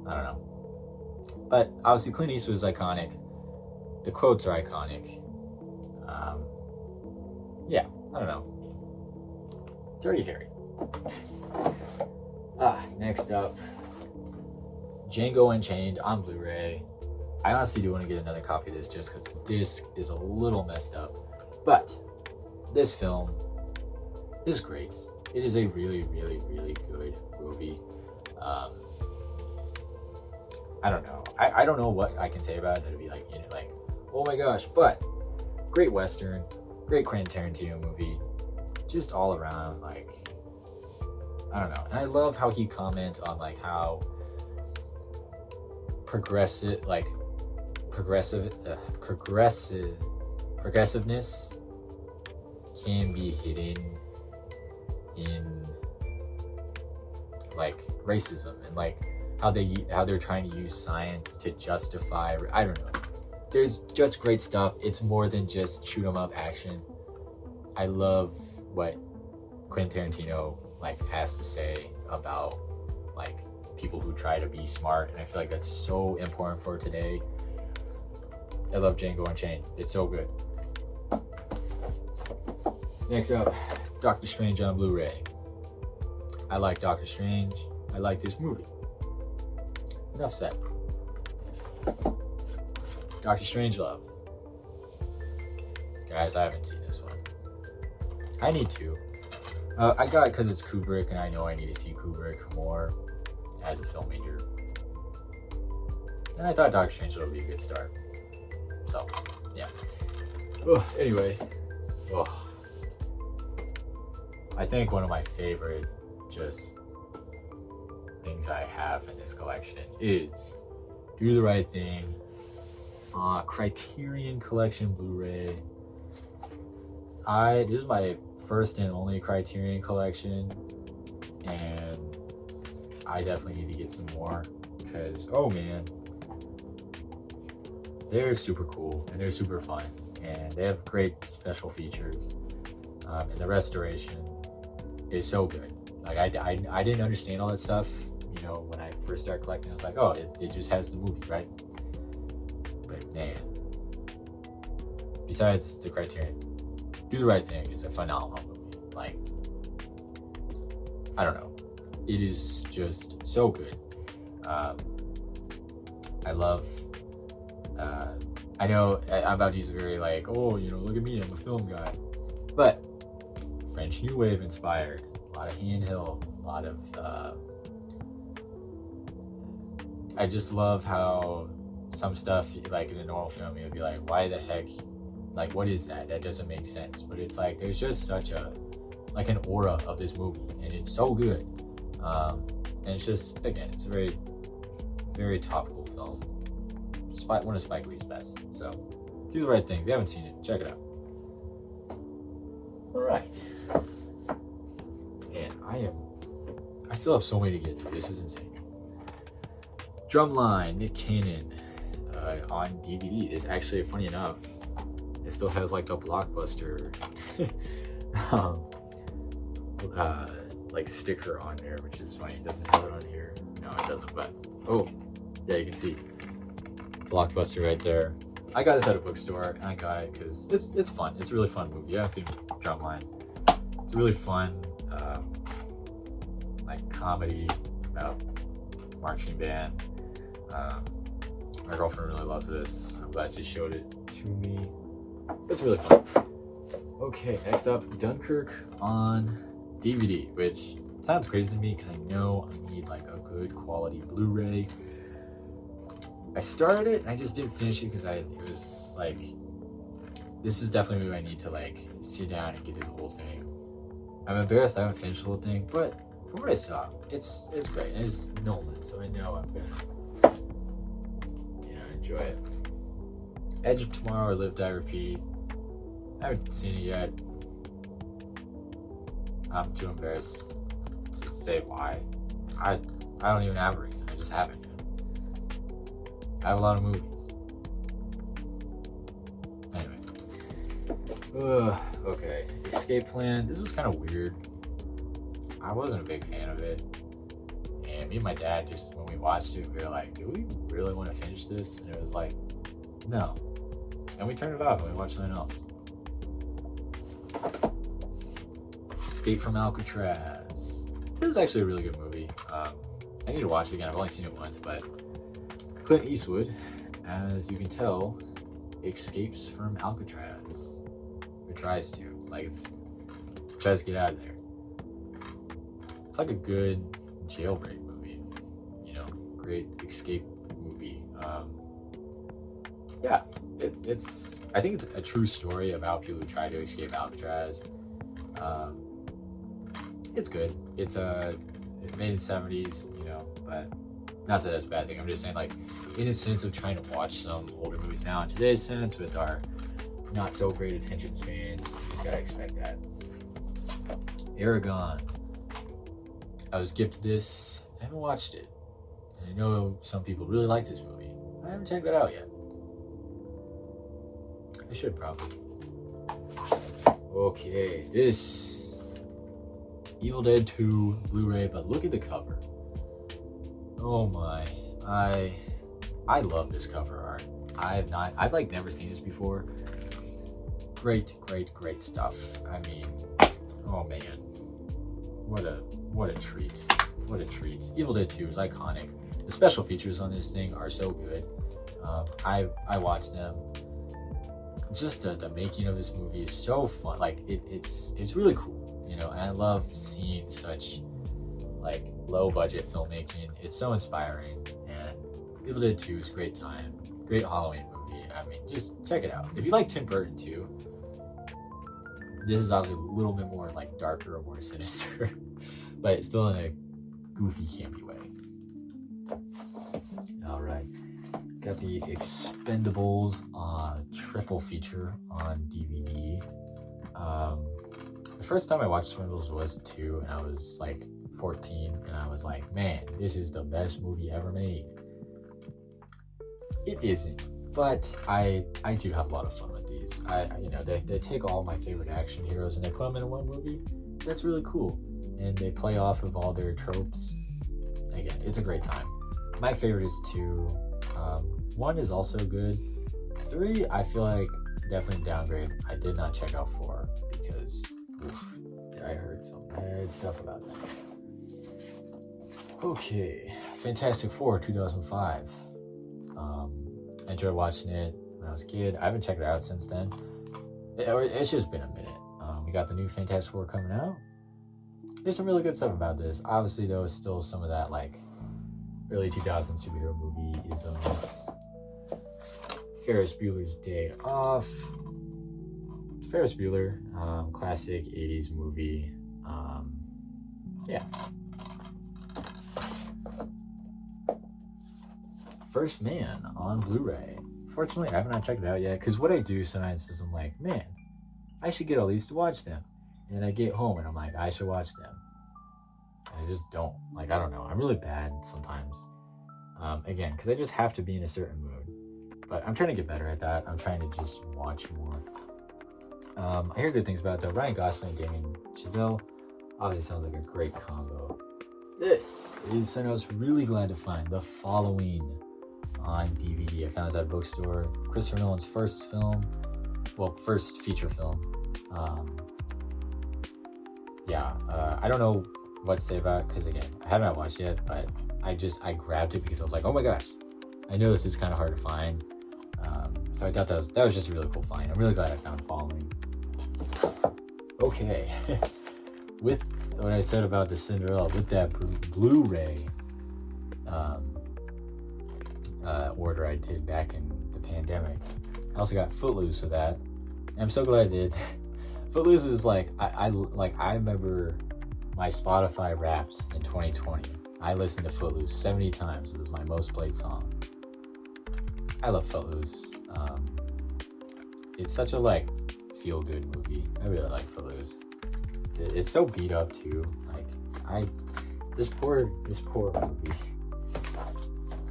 I don't know. But obviously Clint Eastwood is iconic. The quotes are iconic. Yeah, I don't know. Dirty Harry. Next up, Django Unchained on Blu-ray. I honestly do want to get another copy of this just because the disc is a little messed up. But this film is great. It is a really, really, really good movie. I don't know. I don't know what I can say about it that'd be like, you know, like, oh my gosh, but great Western, great Quentin Tarantino movie, just all around, like, I don't know. And I love how he comments on like how progressiveness can be hidden in like racism, and like how they're trying to use science to justify, I don't know. There's just great stuff. It's more than just shoot 'em up action. I love what Quentin Tarantino like has to say about like people who try to be smart, and I feel like that's so important for today. I love Django Unchained. It's so good. Next up, Doctor Strange on Blu-ray. I like Doctor Strange. I like this movie. Enough said. Doctor Strangelove. Guys, I haven't seen this one. I need to. I got it because it's Kubrick, and I know I need to see Kubrick more as a filmmaker. And I thought Doctor Strangelove would be a good start. So, yeah. Anyway. I think one of my favorite just things I have in this collection is Do the Right Thing. Criterion Collection Blu-ray. This is my first and only Criterion collection, and I definitely need to get some more because, oh man, they're super cool and they're super fun, and they have great special features, and the restoration is so good. Like I didn't understand all that stuff, you know, when I first started collecting. I was like, oh, it just has the movie, right? But man, besides the Criterion, Do the Right Thing is a phenomenal movie. Like, I don't know, it is just so good. I love, I know I'm about to use a very like, oh, you know, look at me, I'm a film guy, but French New Wave inspired, a lot of handheld, a lot of, I just love how some stuff, like in a normal film, you'd be like, why the heck, like, what is that? That doesn't make sense. But it's like, there's just such a, like an aura of this movie, and it's so good. And it's just, again, it's a very, very topical film. One of Spike Lee's best. So, Do the Right Thing. If you haven't seen it, check it out. All right. Man, I still have so many to get to. This is insane. Drumline, Nick Cannon, on DVD. It's actually, funny enough, it still has like the Blockbuster like sticker on there, which is funny. It doesn't have it on here. No, it doesn't, but oh yeah, you can see Blockbuster right there. I got this at a bookstore, and I got it because it's fun. It's a really fun movie. You haven't seen Drumline. It's a really fun like comedy about marching band. My girlfriend really loves this. I'm glad she showed it to me. It's really fun. Okay, next up, Dunkirk on DVD, which sounds crazy to me because I know I need like a good quality Blu-ray. I started it and I just didn't finish it because it was like, this is definitely what I need to like sit down and get through the whole thing. I'm embarrassed I haven't finished the whole thing, but from what I saw, it's great. And it's Nolan, so I know I'm gonna enjoy it. Edge of Tomorrow or Live Die Repeat. I haven't seen it yet. I'm too embarrassed to say why. I don't even have a reason. I just haven't yet. I have a lot of movies. Anyway. Okay. Escape Plan. This was kind of weird. I wasn't a big fan of it. And me and my dad, just when we watched it, we were like, do we really want to finish this? And it was like, no. And we turned it off and we watched something else. Escape from Alcatraz. It was actually a really good movie. I need to watch it again. I've only seen it once, but Clint Eastwood, as you can tell, escapes from Alcatraz. Or tries to. Tries to get out of there. It's like a good jailbreak movie. Great escape movie. Yeah, I think it's a true story about people who try to escape Alcatraz. It's good. It's made in the 70s, but not that that's a bad thing. I'm just saying, like, in a sense of trying to watch some older movies now in today's sense with our not so great attention spans, you just gotta expect that. Aragon. I was gifted this. I haven't watched it. And I know some people really like this movie. I haven't checked it out yet. I should probably. Okay, this Evil Dead 2 Blu-ray, but look at the cover. Oh my, I love this cover art. I've like never seen this before. Great stuff. I mean, oh man, what a treat. What a treat. Evil Dead 2 is iconic. The special features on this thing are so good. I watched them. Just the making of this movie is so fun. Like it's really cool, and I love seeing such like low budget filmmaking. It's so inspiring, and Evil Dead 2 is a great time. Great Halloween movie. I mean, just check it out. If you like Tim Burton too, this is obviously a little bit more like darker or more sinister, but it's still in a goofy, campy way. All right. Got the Expendables triple feature on DVD. The first time I watched Expendables was 2, and I was like 14, and I was like, man, this is the best movie ever made. It isn't, but I do have a lot of fun with these. They take all my favorite action heroes and they put them in one movie. That's really cool, and they play off of all their tropes. Again, it's a great time. My favorite is 2. 1 is also good. 3, I feel like definitely downgrade. I did not check out 4 because I heard some bad stuff about that. Okay, Fantastic Four 2005. I enjoyed watching it when I was a kid. I haven't checked it out since then. It's just been a minute. We got the new Fantastic Four coming out. There's some really good stuff about this. Obviously, though, still some of that like early 2000s superhero movie isms. Ferris Bueller's Day Off. Ferris Bueller, classic 80s movie. Yeah. First Man on Blu-ray. Fortunately, I have not checked it out yet, because what I do sometimes is I'm like, man, I should get all these to watch them. And I get home and I'm like, I should watch them. And I just don't. Like, I don't know. I'm really bad sometimes. Again, because I just have to be in a certain mood. But I'm trying to get better at that. I'm trying to just watch more. I hear good things about it, though. Ryan Gosling, Damien Chazelle. Obviously sounds like a great combo. This is something I was really glad to find. The Following on DVD. I found this at a bookstore. Christopher Nolan's first feature film. I don't know what to say about it because, again, I haven't watched it yet, but I grabbed it because I was like, oh my gosh, I know this is kind of hard to find. So I thought that was just a really cool find. I'm really glad I found Following. Okay. With what I said about the Cinderella, with that Blu-ray order I did back in the pandemic, I also got Footloose with that, and I'm so glad I did. Footloose is like I remember my Spotify Wrapped in 2020. I listened to Footloose 70 times. It was my most played song. I love Footloose. It's such a feel good movie. I really like Footloose. It's so beat up too. This poor movie.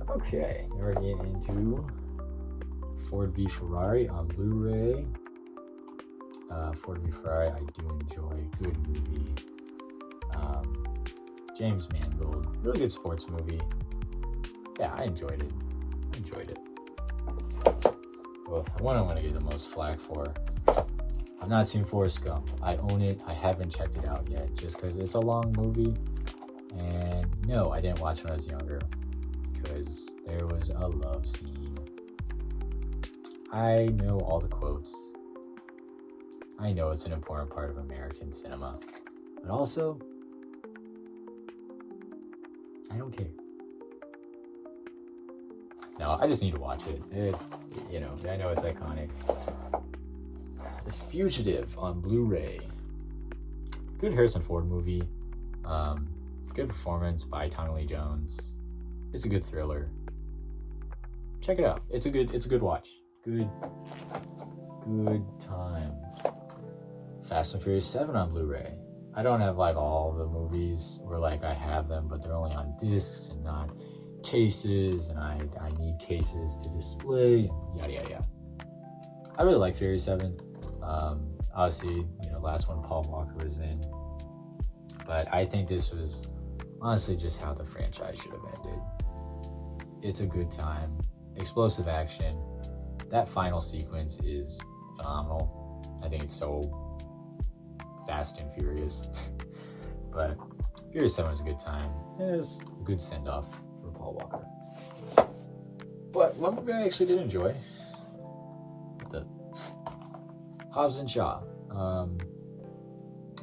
Okay, now we're getting into Ford v Ferrari on Blu-ray. Ford v Ferrari, I do enjoy. Good movie. James Mangold, really good sports movie. Yeah, I enjoyed it. Well, the one I'm going to get the most flack for. I've not seen Forrest Gump. I own it. I haven't checked it out yet just because it's a long movie. And no, I didn't watch it when I was younger because there was a love scene. I know all the quotes. I know it's an important part of American cinema. But also, I don't care. No, I just need to watch it. I know it's iconic. The Fugitive on Blu-ray. Good Harrison Ford movie. Good performance by Tommy Lee Jones. It's a good thriller. Check it out. It's a good watch. Good time. Fast and Furious 7 on Blu-ray. I don't have all the movies where I have them, but they're only on discs and not cases, and I need cases to display, and yada yada yada. I really like Fury 7. Obviously, last one Paul Walker was in, but I think this was honestly just how the franchise should have ended. It's a good time, explosive action. That final sequence is phenomenal. I think it's so fast and furious. But Fury 7 was a good time. It was a good send-off for Paul Walker. But one movie I actually did enjoy, the Hobbs and Shaw.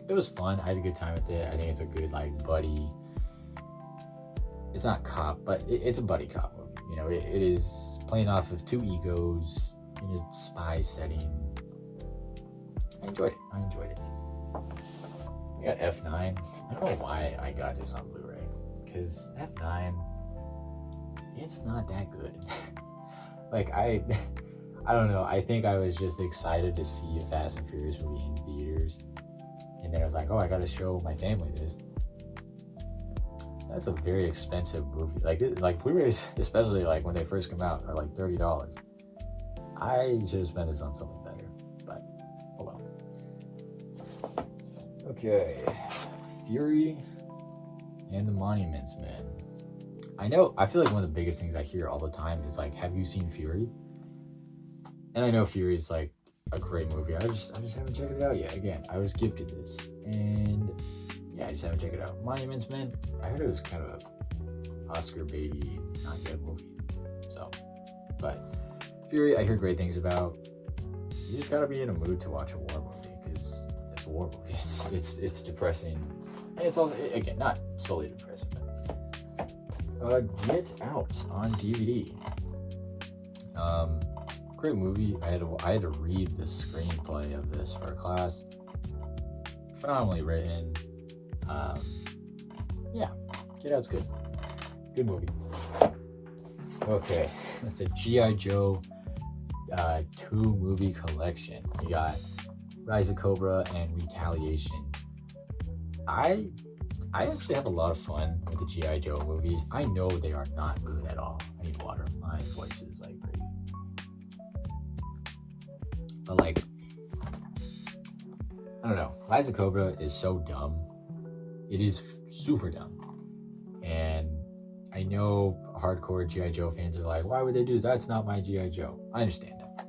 It was fun. I had a good time with it. I think it's a good buddy. It's not cop, but it's a buddy cop movie. It is playing off of two egos in a spy setting. I enjoyed it. I got F9. I don't know why I got this on Blu-ray, because F9, it's not that good. I don't know. I think I was just excited to see a Fast and Furious movie in theaters, and then I was like, oh, I gotta show my family this. That's a very expensive movie. Blu-rays, especially when they first come out, are $30. I should have spent this on something better, but oh well. Okay, Fury and the Monuments Men. I feel like one of the biggest things I hear all the time is have you seen Fury? And I know Fury is a great movie. I just haven't checked it out yet. Again, I was gifted this, and yeah, I just haven't checked it out. Monuments Men, I heard it was kind of a Oscar baity, not good movie. So, but Fury, I hear great things about. You just gotta be in a mood to watch a war movie because it's a war movie. It's depressing, and it's also, again, not solely depressing. But Get Out on DVD. Great movie. I had to read the screenplay of this for a class. Phenomenally written. Yeah, Get Out's good. Good movie. Okay, the G.I. Joe 2 movie collection. You got Rise of Cobra and Retaliation. I actually have a lot of fun with the G.I. Joe movies. I know they are not good at all. I need water. My voice is crazy. But I don't know. Rise of Cobra is so dumb. It is super dumb. And I know hardcore G.I. Joe fans are like, why would they do that? That's not my G.I. Joe. I understand that.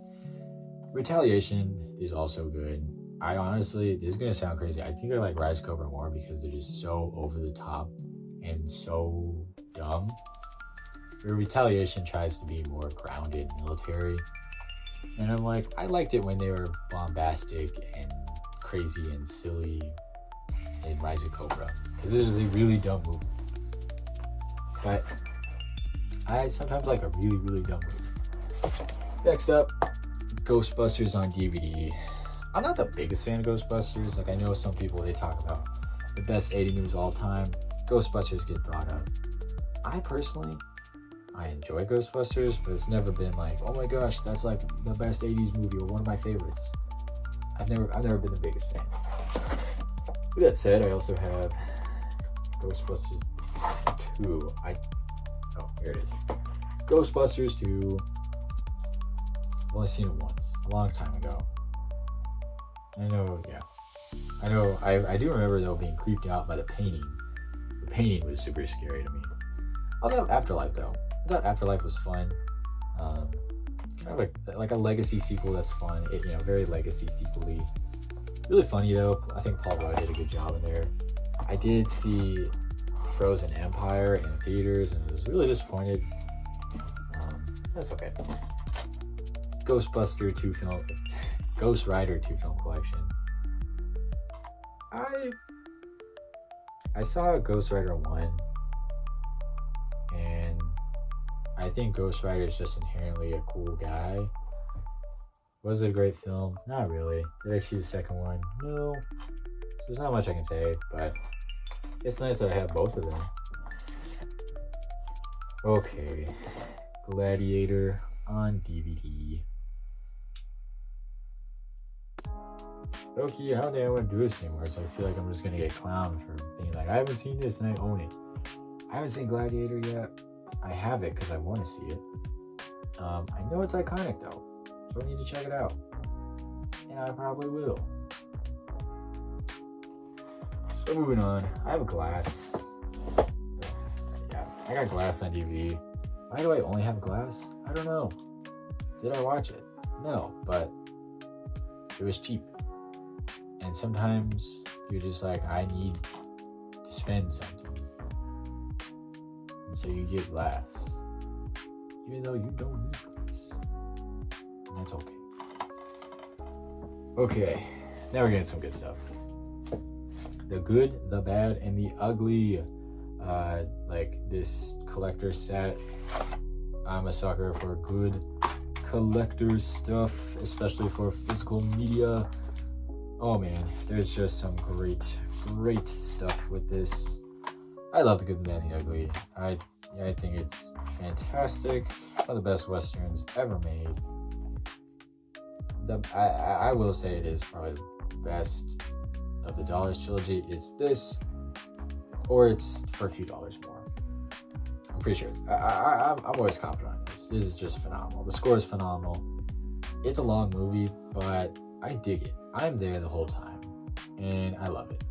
Retaliation is also good. I honestly, this is going to sound crazy. I think I like Rise Cobra more because they're just so over the top and so dumb. Where Retaliation tries to be more grounded military. And I'm like, I liked it when they were bombastic and crazy and silly in Rise of Cobra. Because it is a really dumb movie. But I sometimes like a really, really dumb movie. Next up, Ghostbusters on DVD. I'm not the biggest fan of Ghostbusters. Like, I know some people, they talk about the best 80 movies of all time. Ghostbusters get brought up. I personally, I enjoy Ghostbusters, but it's never been like, oh my gosh, that's like the best 80s movie or one of my favorites. I've never been the biggest fan. With that said, I also have Ghostbusters 2. Here it is. Ghostbusters 2. I've only seen it once, a long time ago. I do remember though being creeped out by the painting. The painting was super scary to me. I also have Afterlife though. I thought Afterlife was fun. Kind of like a legacy sequel that's fun. Very legacy sequel-y. Really funny though. I think Paul Rudd did a good job in there. I did see Frozen Empire in theaters and I was really disappointed. That's okay. Ghost Rider 2 film collection. I saw Ghost Rider 1 and I think Ghost Rider is just inherently a cool guy. Was it a great film? Not really. Did I see the second one? No. So there's not much I can say, but it's nice that I have both of them. Okay. Gladiator on DVD. Okay, how do I want to do this anymore? So I feel like I'm just gonna get clowned for being like, I haven't seen this and I own it. I haven't seen Gladiator yet. I have it because I want to see it. I know it's iconic though, so I need to check it out. And I probably will. So moving on, I have a Glass. Yeah, I got Glass on DVD. Why do I only have Glass? I don't know. Did I watch it? No, but it was cheap. And sometimes you're just like, I need to spend something. And so you get Glass. Even though you don't need Glass. And that's okay. Okay, now we're getting some good stuff. The Good, the Bad, and the Ugly. Like this collector set. I'm a sucker for good collector's stuff, especially for physical media. Oh man, there's just some great stuff with this. I love The Good, the Bad, and the Ugly. I think it's fantastic. One of the best westerns ever made. I will say it is probably the best of the Dollars trilogy. It's this, or it's for a few dollars more. I'm pretty sure I'm always confident on this. This is just phenomenal. The score is phenomenal. It's a long movie, but I dig it. I'm there the whole time, and I love it.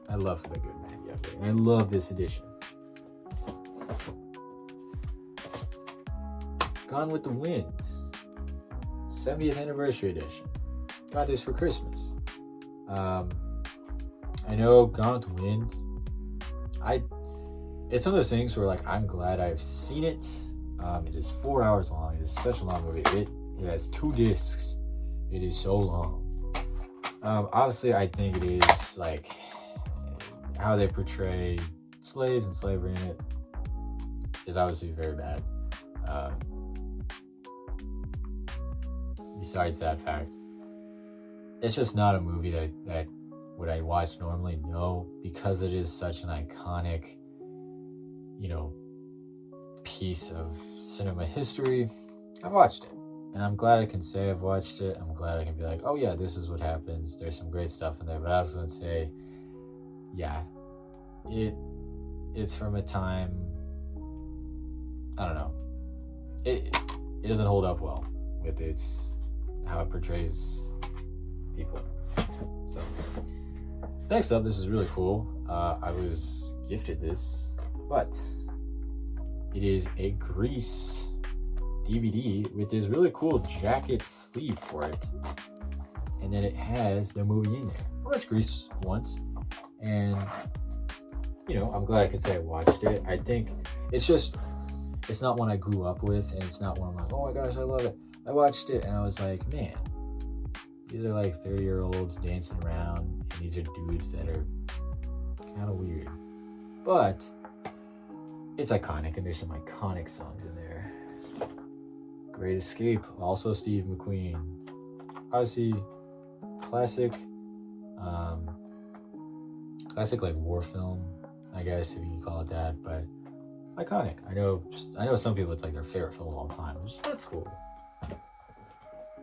I love The Good, Bad, and the Ugly, and I love this edition. Gone with the Wind, 70th anniversary edition. Got this for Christmas. I know Gone with the Wind. It's one of those things where like I'm glad I've seen it. It is 4 hours long. It is such a long movie. It has 2 discs. It is so long. Obviously, I think it is like how they portray slaves and slavery in it is obviously very bad. Besides that fact, it's just not a movie that would I watch normally? No, because it is such an iconic, piece of cinema history. I've watched it, and I'm glad I can say I've watched it. I'm glad I can be like, oh yeah, this is what happens. There's some great stuff in there, but I was gonna say, yeah, it's from a time, I don't know, it doesn't hold up well with how it portrays people. So Next up, this is really cool. I was gifted this, but it is a Grease DVD with this really cool jacket sleeve for it. And then it has the movie in there. I watched Grease once, and I'm glad I could say I watched it. I think it's not one I grew up with, and it's not one I'm like, oh my gosh, I love it. I watched it and I was like, man, these are like 30-year-olds dancing around, and these are dudes that are kind of weird. But it's iconic, and there's some iconic songs in there. Great Escape, also Steve McQueen. Obviously, classic like war film, I guess, if you can call it that, but iconic. I know some people it's like their favorite film of all time, which that's cool.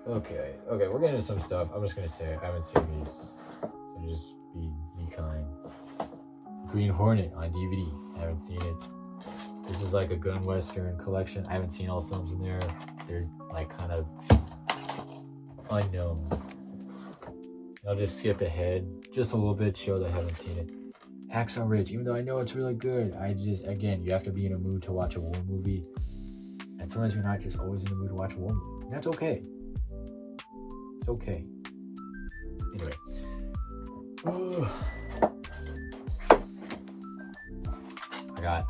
Okay, we're getting into some stuff. I'm just gonna say I haven't seen these, so just be kind. Green Hornet on DVD. I haven't seen it. This is like a gun western collection. I haven't seen all the films in there. They're like kind of unknown. I'll just skip ahead just a little bit, show that I haven't seen it. Hacksaw Ridge, even though I know it's really good, again, you have to be in a mood to watch a war movie. And sometimes you're not just always in the mood to watch a war movie. And that's okay. It's okay. Anyway. I got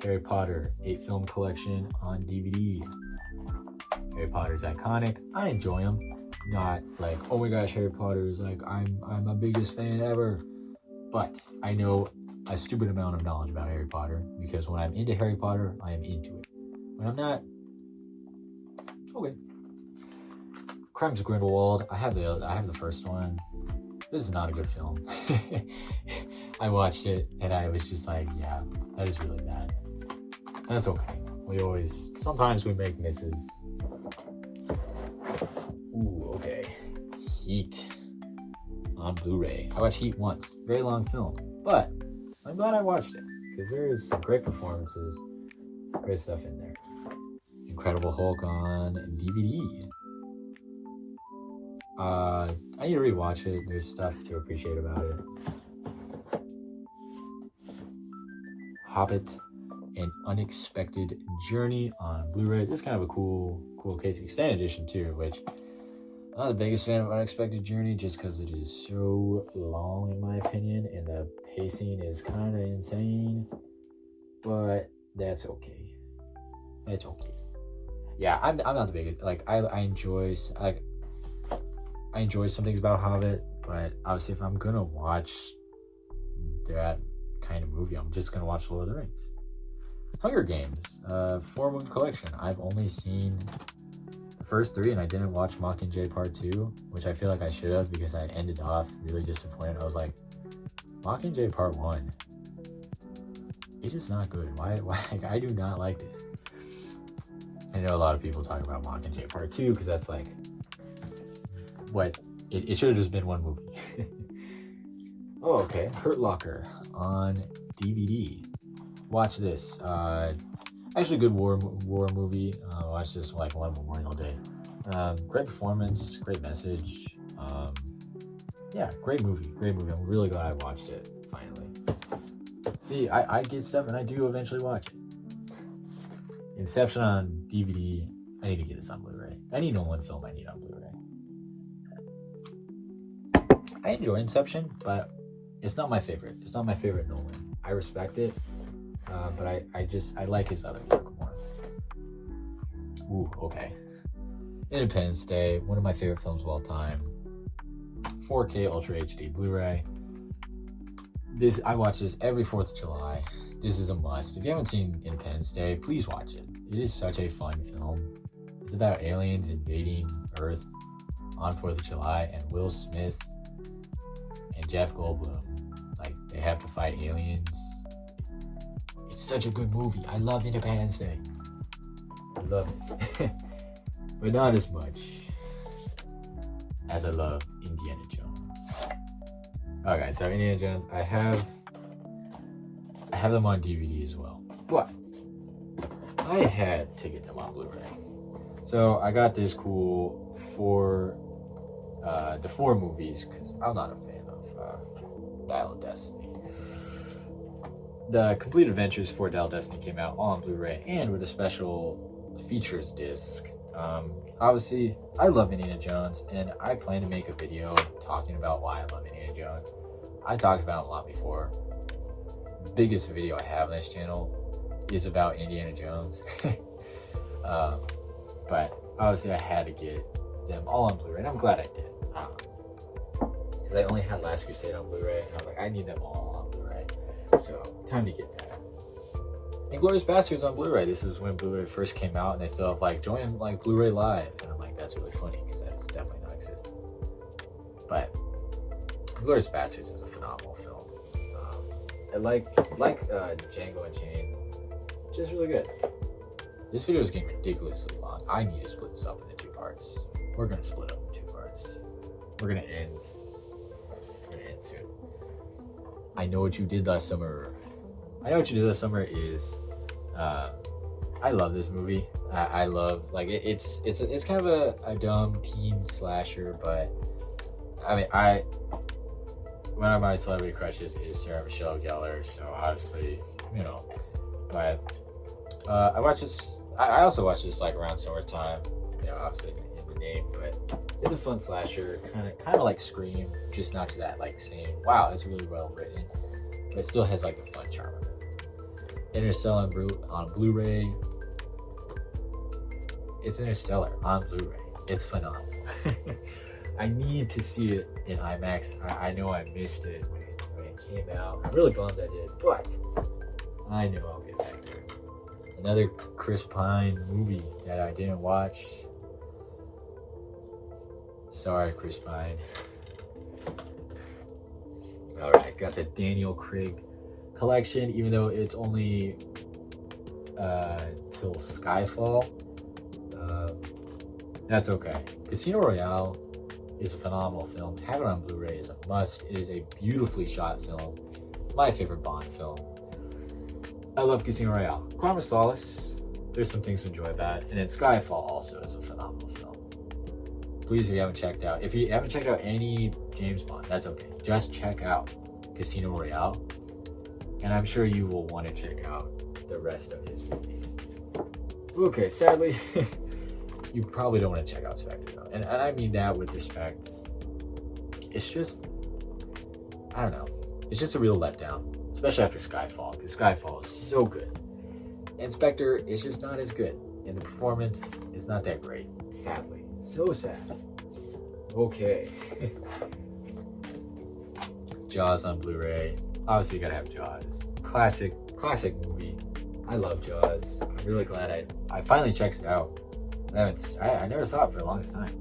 Harry Potter 8-film collection on DVD. Harry Potter's iconic. I enjoy them. Not like, oh my gosh, Harry Potter is like, I'm my biggest fan ever. But I know a stupid amount of knowledge about Harry Potter, because when I'm into Harry Potter, I am into it. When I'm not, okay. Crimes of Grindelwald. I have the first one. This is not a good film. I watched it and I was just like, yeah, that is really bad. That's okay. Sometimes we make misses. Ooh, okay. Heat on Blu-ray. I watched Heat once. Very long film, but I'm glad I watched it because there is some great performances, great stuff in there. Incredible Hulk on DVD. I need to rewatch it. There's stuff to appreciate about it. Hobbit: An Unexpected Journey on Blu-ray. This is kind of a cool case. Extended edition too, which I'm not the biggest fan of Unexpected Journey just because it is so long in my opinion, and the pacing is kind of insane. But that's okay. It's okay. Yeah, I'm not the biggest. Like I enjoy some things about Hobbit, but obviously if I'm gonna watch that kind of movie, I'm just gonna watch Lord of the Rings. Hunger Games, 4-movie collection. I've only seen the first 3, and I didn't watch Mockingjay Part 2, which I feel like I should have because I ended off really disappointed. I was like, Mockingjay Part 1, it is not good. Why? Like, I do not like this. I know a lot of people talk about Mockingjay Part 2 because that's like what it should have just been one movie. Oh, okay. Hurt Locker on DVD. Watch this. Actually, good war movie. Watch this like one Memorial Day. Great performance, great message. Yeah, great movie. I'm really glad I watched it finally. See, I get stuff and I do eventually watch it. Inception on DVD. I need to get this on Blu-ray. Any Nolan film I need on Blu-ray. I enjoy Inception, but it's not my favorite. It's not my favorite Nolan. I respect it, but I like his other work more. Ooh, okay. Independence Day, one of my favorite films of all time. 4K Ultra HD Blu-ray. I watch this every 4th of July. This is a must. If you haven't seen Independence Day, please watch it. It is such a fun film. It's about aliens invading Earth on 4th of July, and Will Smith and Jeff Goldblum, like, they have to fight aliens. It's such a good movie. I love Independence Day. I love it. But not as much as I love Indiana Jones. Okay, so Indiana Jones, I have them on DVD as well, but I had to get them on Blu-ray. So I got this cool the 4 movies, because I'm not a fan of Dial of Destiny. The Complete Adventures for Dial of Destiny came out all on Blu-ray and with a special features disc. Obviously, I love Indiana Jones, and I plan to make a video talking about why I love Indiana Jones. I talked about it a lot before. The biggest video I have on this channel is about Indiana Jones. But obviously I had to get them all on Blu-ray, and I'm glad I did. Because I only had Last Crusade on Blu-ray, and I was like, I need them all on Blu-ray. So, time to get that. Inglourious Basterds on Blu-ray. This is when Blu-ray first came out, and they still have like, join like Blu-ray Live. And I'm like, that's really funny, because that is definitely not existent. But Inglourious Basterds is a phenomenal film. I like Django Unchained, just really good. This video is getting ridiculously long. I need to split this up into 2 parts. We're gonna split up into 2 parts. We're gonna end soon. I Know What You Did Last Summer. I Know What You Did Last Summer is, I love this movie. I love, like, it's kind of a dumb teen slasher, but I mean, one of my celebrity crushes is Sarah Michelle Gellar, so obviously, you know, but I watch this. I also watch this like around summertime. You know, obviously in the name, but it's a fun slasher, kind of like Scream, just not to that like same. Wow, it's really well written, but it still has like the fun charm of it. Interstellar on Blu-ray. It's Interstellar on Blu-ray. It's phenomenal. I need to see it in IMAX. I know I missed it when it came out. I'm really bummed I did, but I know I'll get back there. Another Chris Pine movie that I didn't watch. Sorry, Chris Pine. Alright, got the Daniel Craig collection, even though it's only till Skyfall. That's okay. Casino Royale is a phenomenal film. Have it on Blu-ray is a must. It is a beautifully shot film. My favorite Bond film. I love Casino Royale. Quantum of Solace, there's some things to enjoy about it. And then Skyfall also is a phenomenal film. Please, if you haven't checked out, any James Bond, that's okay. Just check out Casino Royale. And I'm sure you will want to check out the rest of his movies. Okay, sadly, you probably don't want to check out Spectre though. And I mean that with respect. It's just, I don't know. It's just a real letdown. Especially after Skyfall, because Skyfall is so good. And Spectre is just not as good. And the performance is not that great, sadly. So sad. Okay. Jaws on Blu-ray. Obviously you gotta have Jaws. Classic movie. I love Jaws. I'm really glad I finally checked it out. I never saw it for the longest time.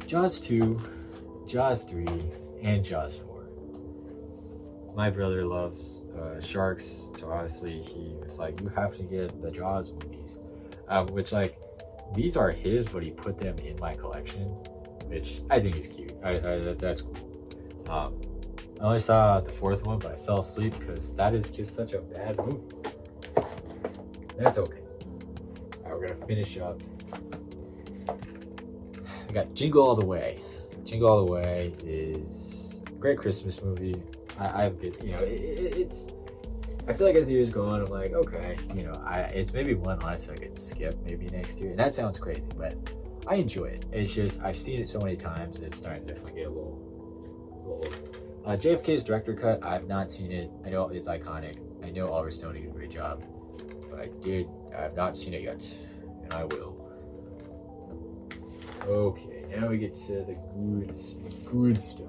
Jaws 2, Jaws 3, and Jaws 4. My brother loves sharks, so obviously he was like, you have to get the Jaws movies. Which, like, these are his, but he put them in my collection, which I think is cute. That's cool. I only saw the 4th one, but I fell asleep because that is just such a bad movie. That's okay. Alright, we're gonna finish up. I got Jingle All the Way. Jingle All the Way is a great Christmas movie. I've been, you know, it's. I feel like as the years go on, I'm like, okay, you know, it's maybe one honestly I could skip maybe next year, and that sounds crazy, but I enjoy it. It's just I've seen it so many times, and it's starting to definitely get a little old. JFK's director cut, I've not seen it. I know it's iconic. I know Oliver Stone did a great job, but I have not seen it yet, and I will. Okay, now we get to the good stuff.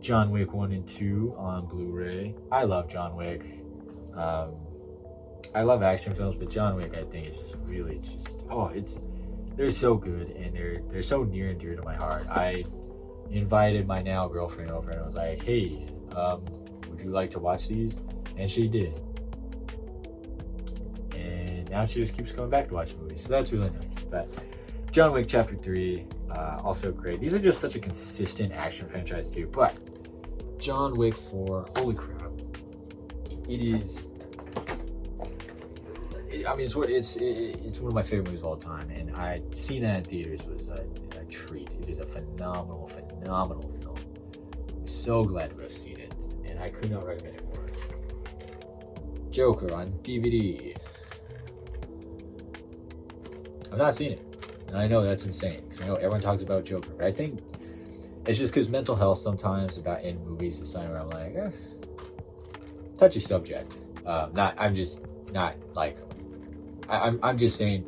John Wick 1 and 2 on Blu-ray. I love John Wick. I love action films, but John Wick I think is just really they're so good, and they're so near and dear to my heart. I invited my now girlfriend over, and I was like, hey, would you like to watch these? And she did. And now she just keeps coming back to watch movies, so that's really nice. But John Wick Chapter 3, also great. These are just such a consistent action franchise too, but John Wick 4, holy crap. It is, it's one of my favorite movies of all time, and seeing that in theaters was a treat. It is a phenomenal film. so glad to have seen it, and I could not recommend it more. Joker on DVD. I've not seen it, and I know that's insane because I know everyone talks about Joker, but I think it's just because mental health sometimes about in movies is something where I'm like, touchy subject. I'm just saying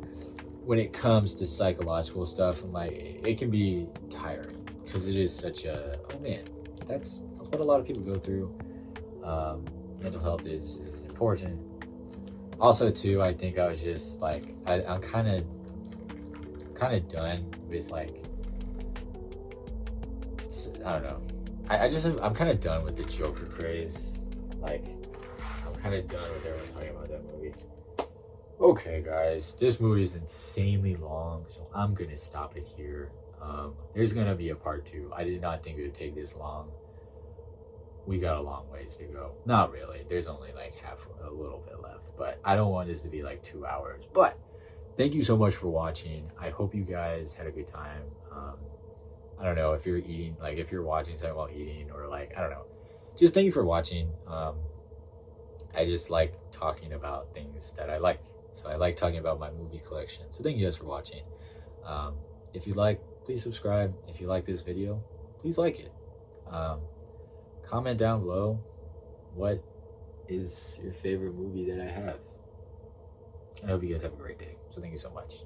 when it comes to psychological stuff, I'm like, it can be tiring because it is such a, oh man, that's what a lot of people go through. Mental health is important. Also too, I think I was just like, I'm kind of done with like, I don't know. I'm kind of done with the Joker craze. Like, I'm kind of done with everyone talking about that movie. Okay, guys, this movie is insanely long, so I'm gonna stop it here. There's gonna be a part 2. I did not think it would take this long. We got a long ways to go. Not really. There's only like a little bit left, but I don't want this to be like 2 hours. But thank you so much for watching. I hope you guys had a good time. I don't know if you're eating, like if you're watching something while eating, or like, I don't know. Just thank you for watching. I just like talking about things that I like. So I like talking about my movie collection. So thank you guys for watching. If you like, please subscribe. If you like this video, please like it. Comment down below what is your favorite movie that I have. I hope you guys have a great day. So thank you so much.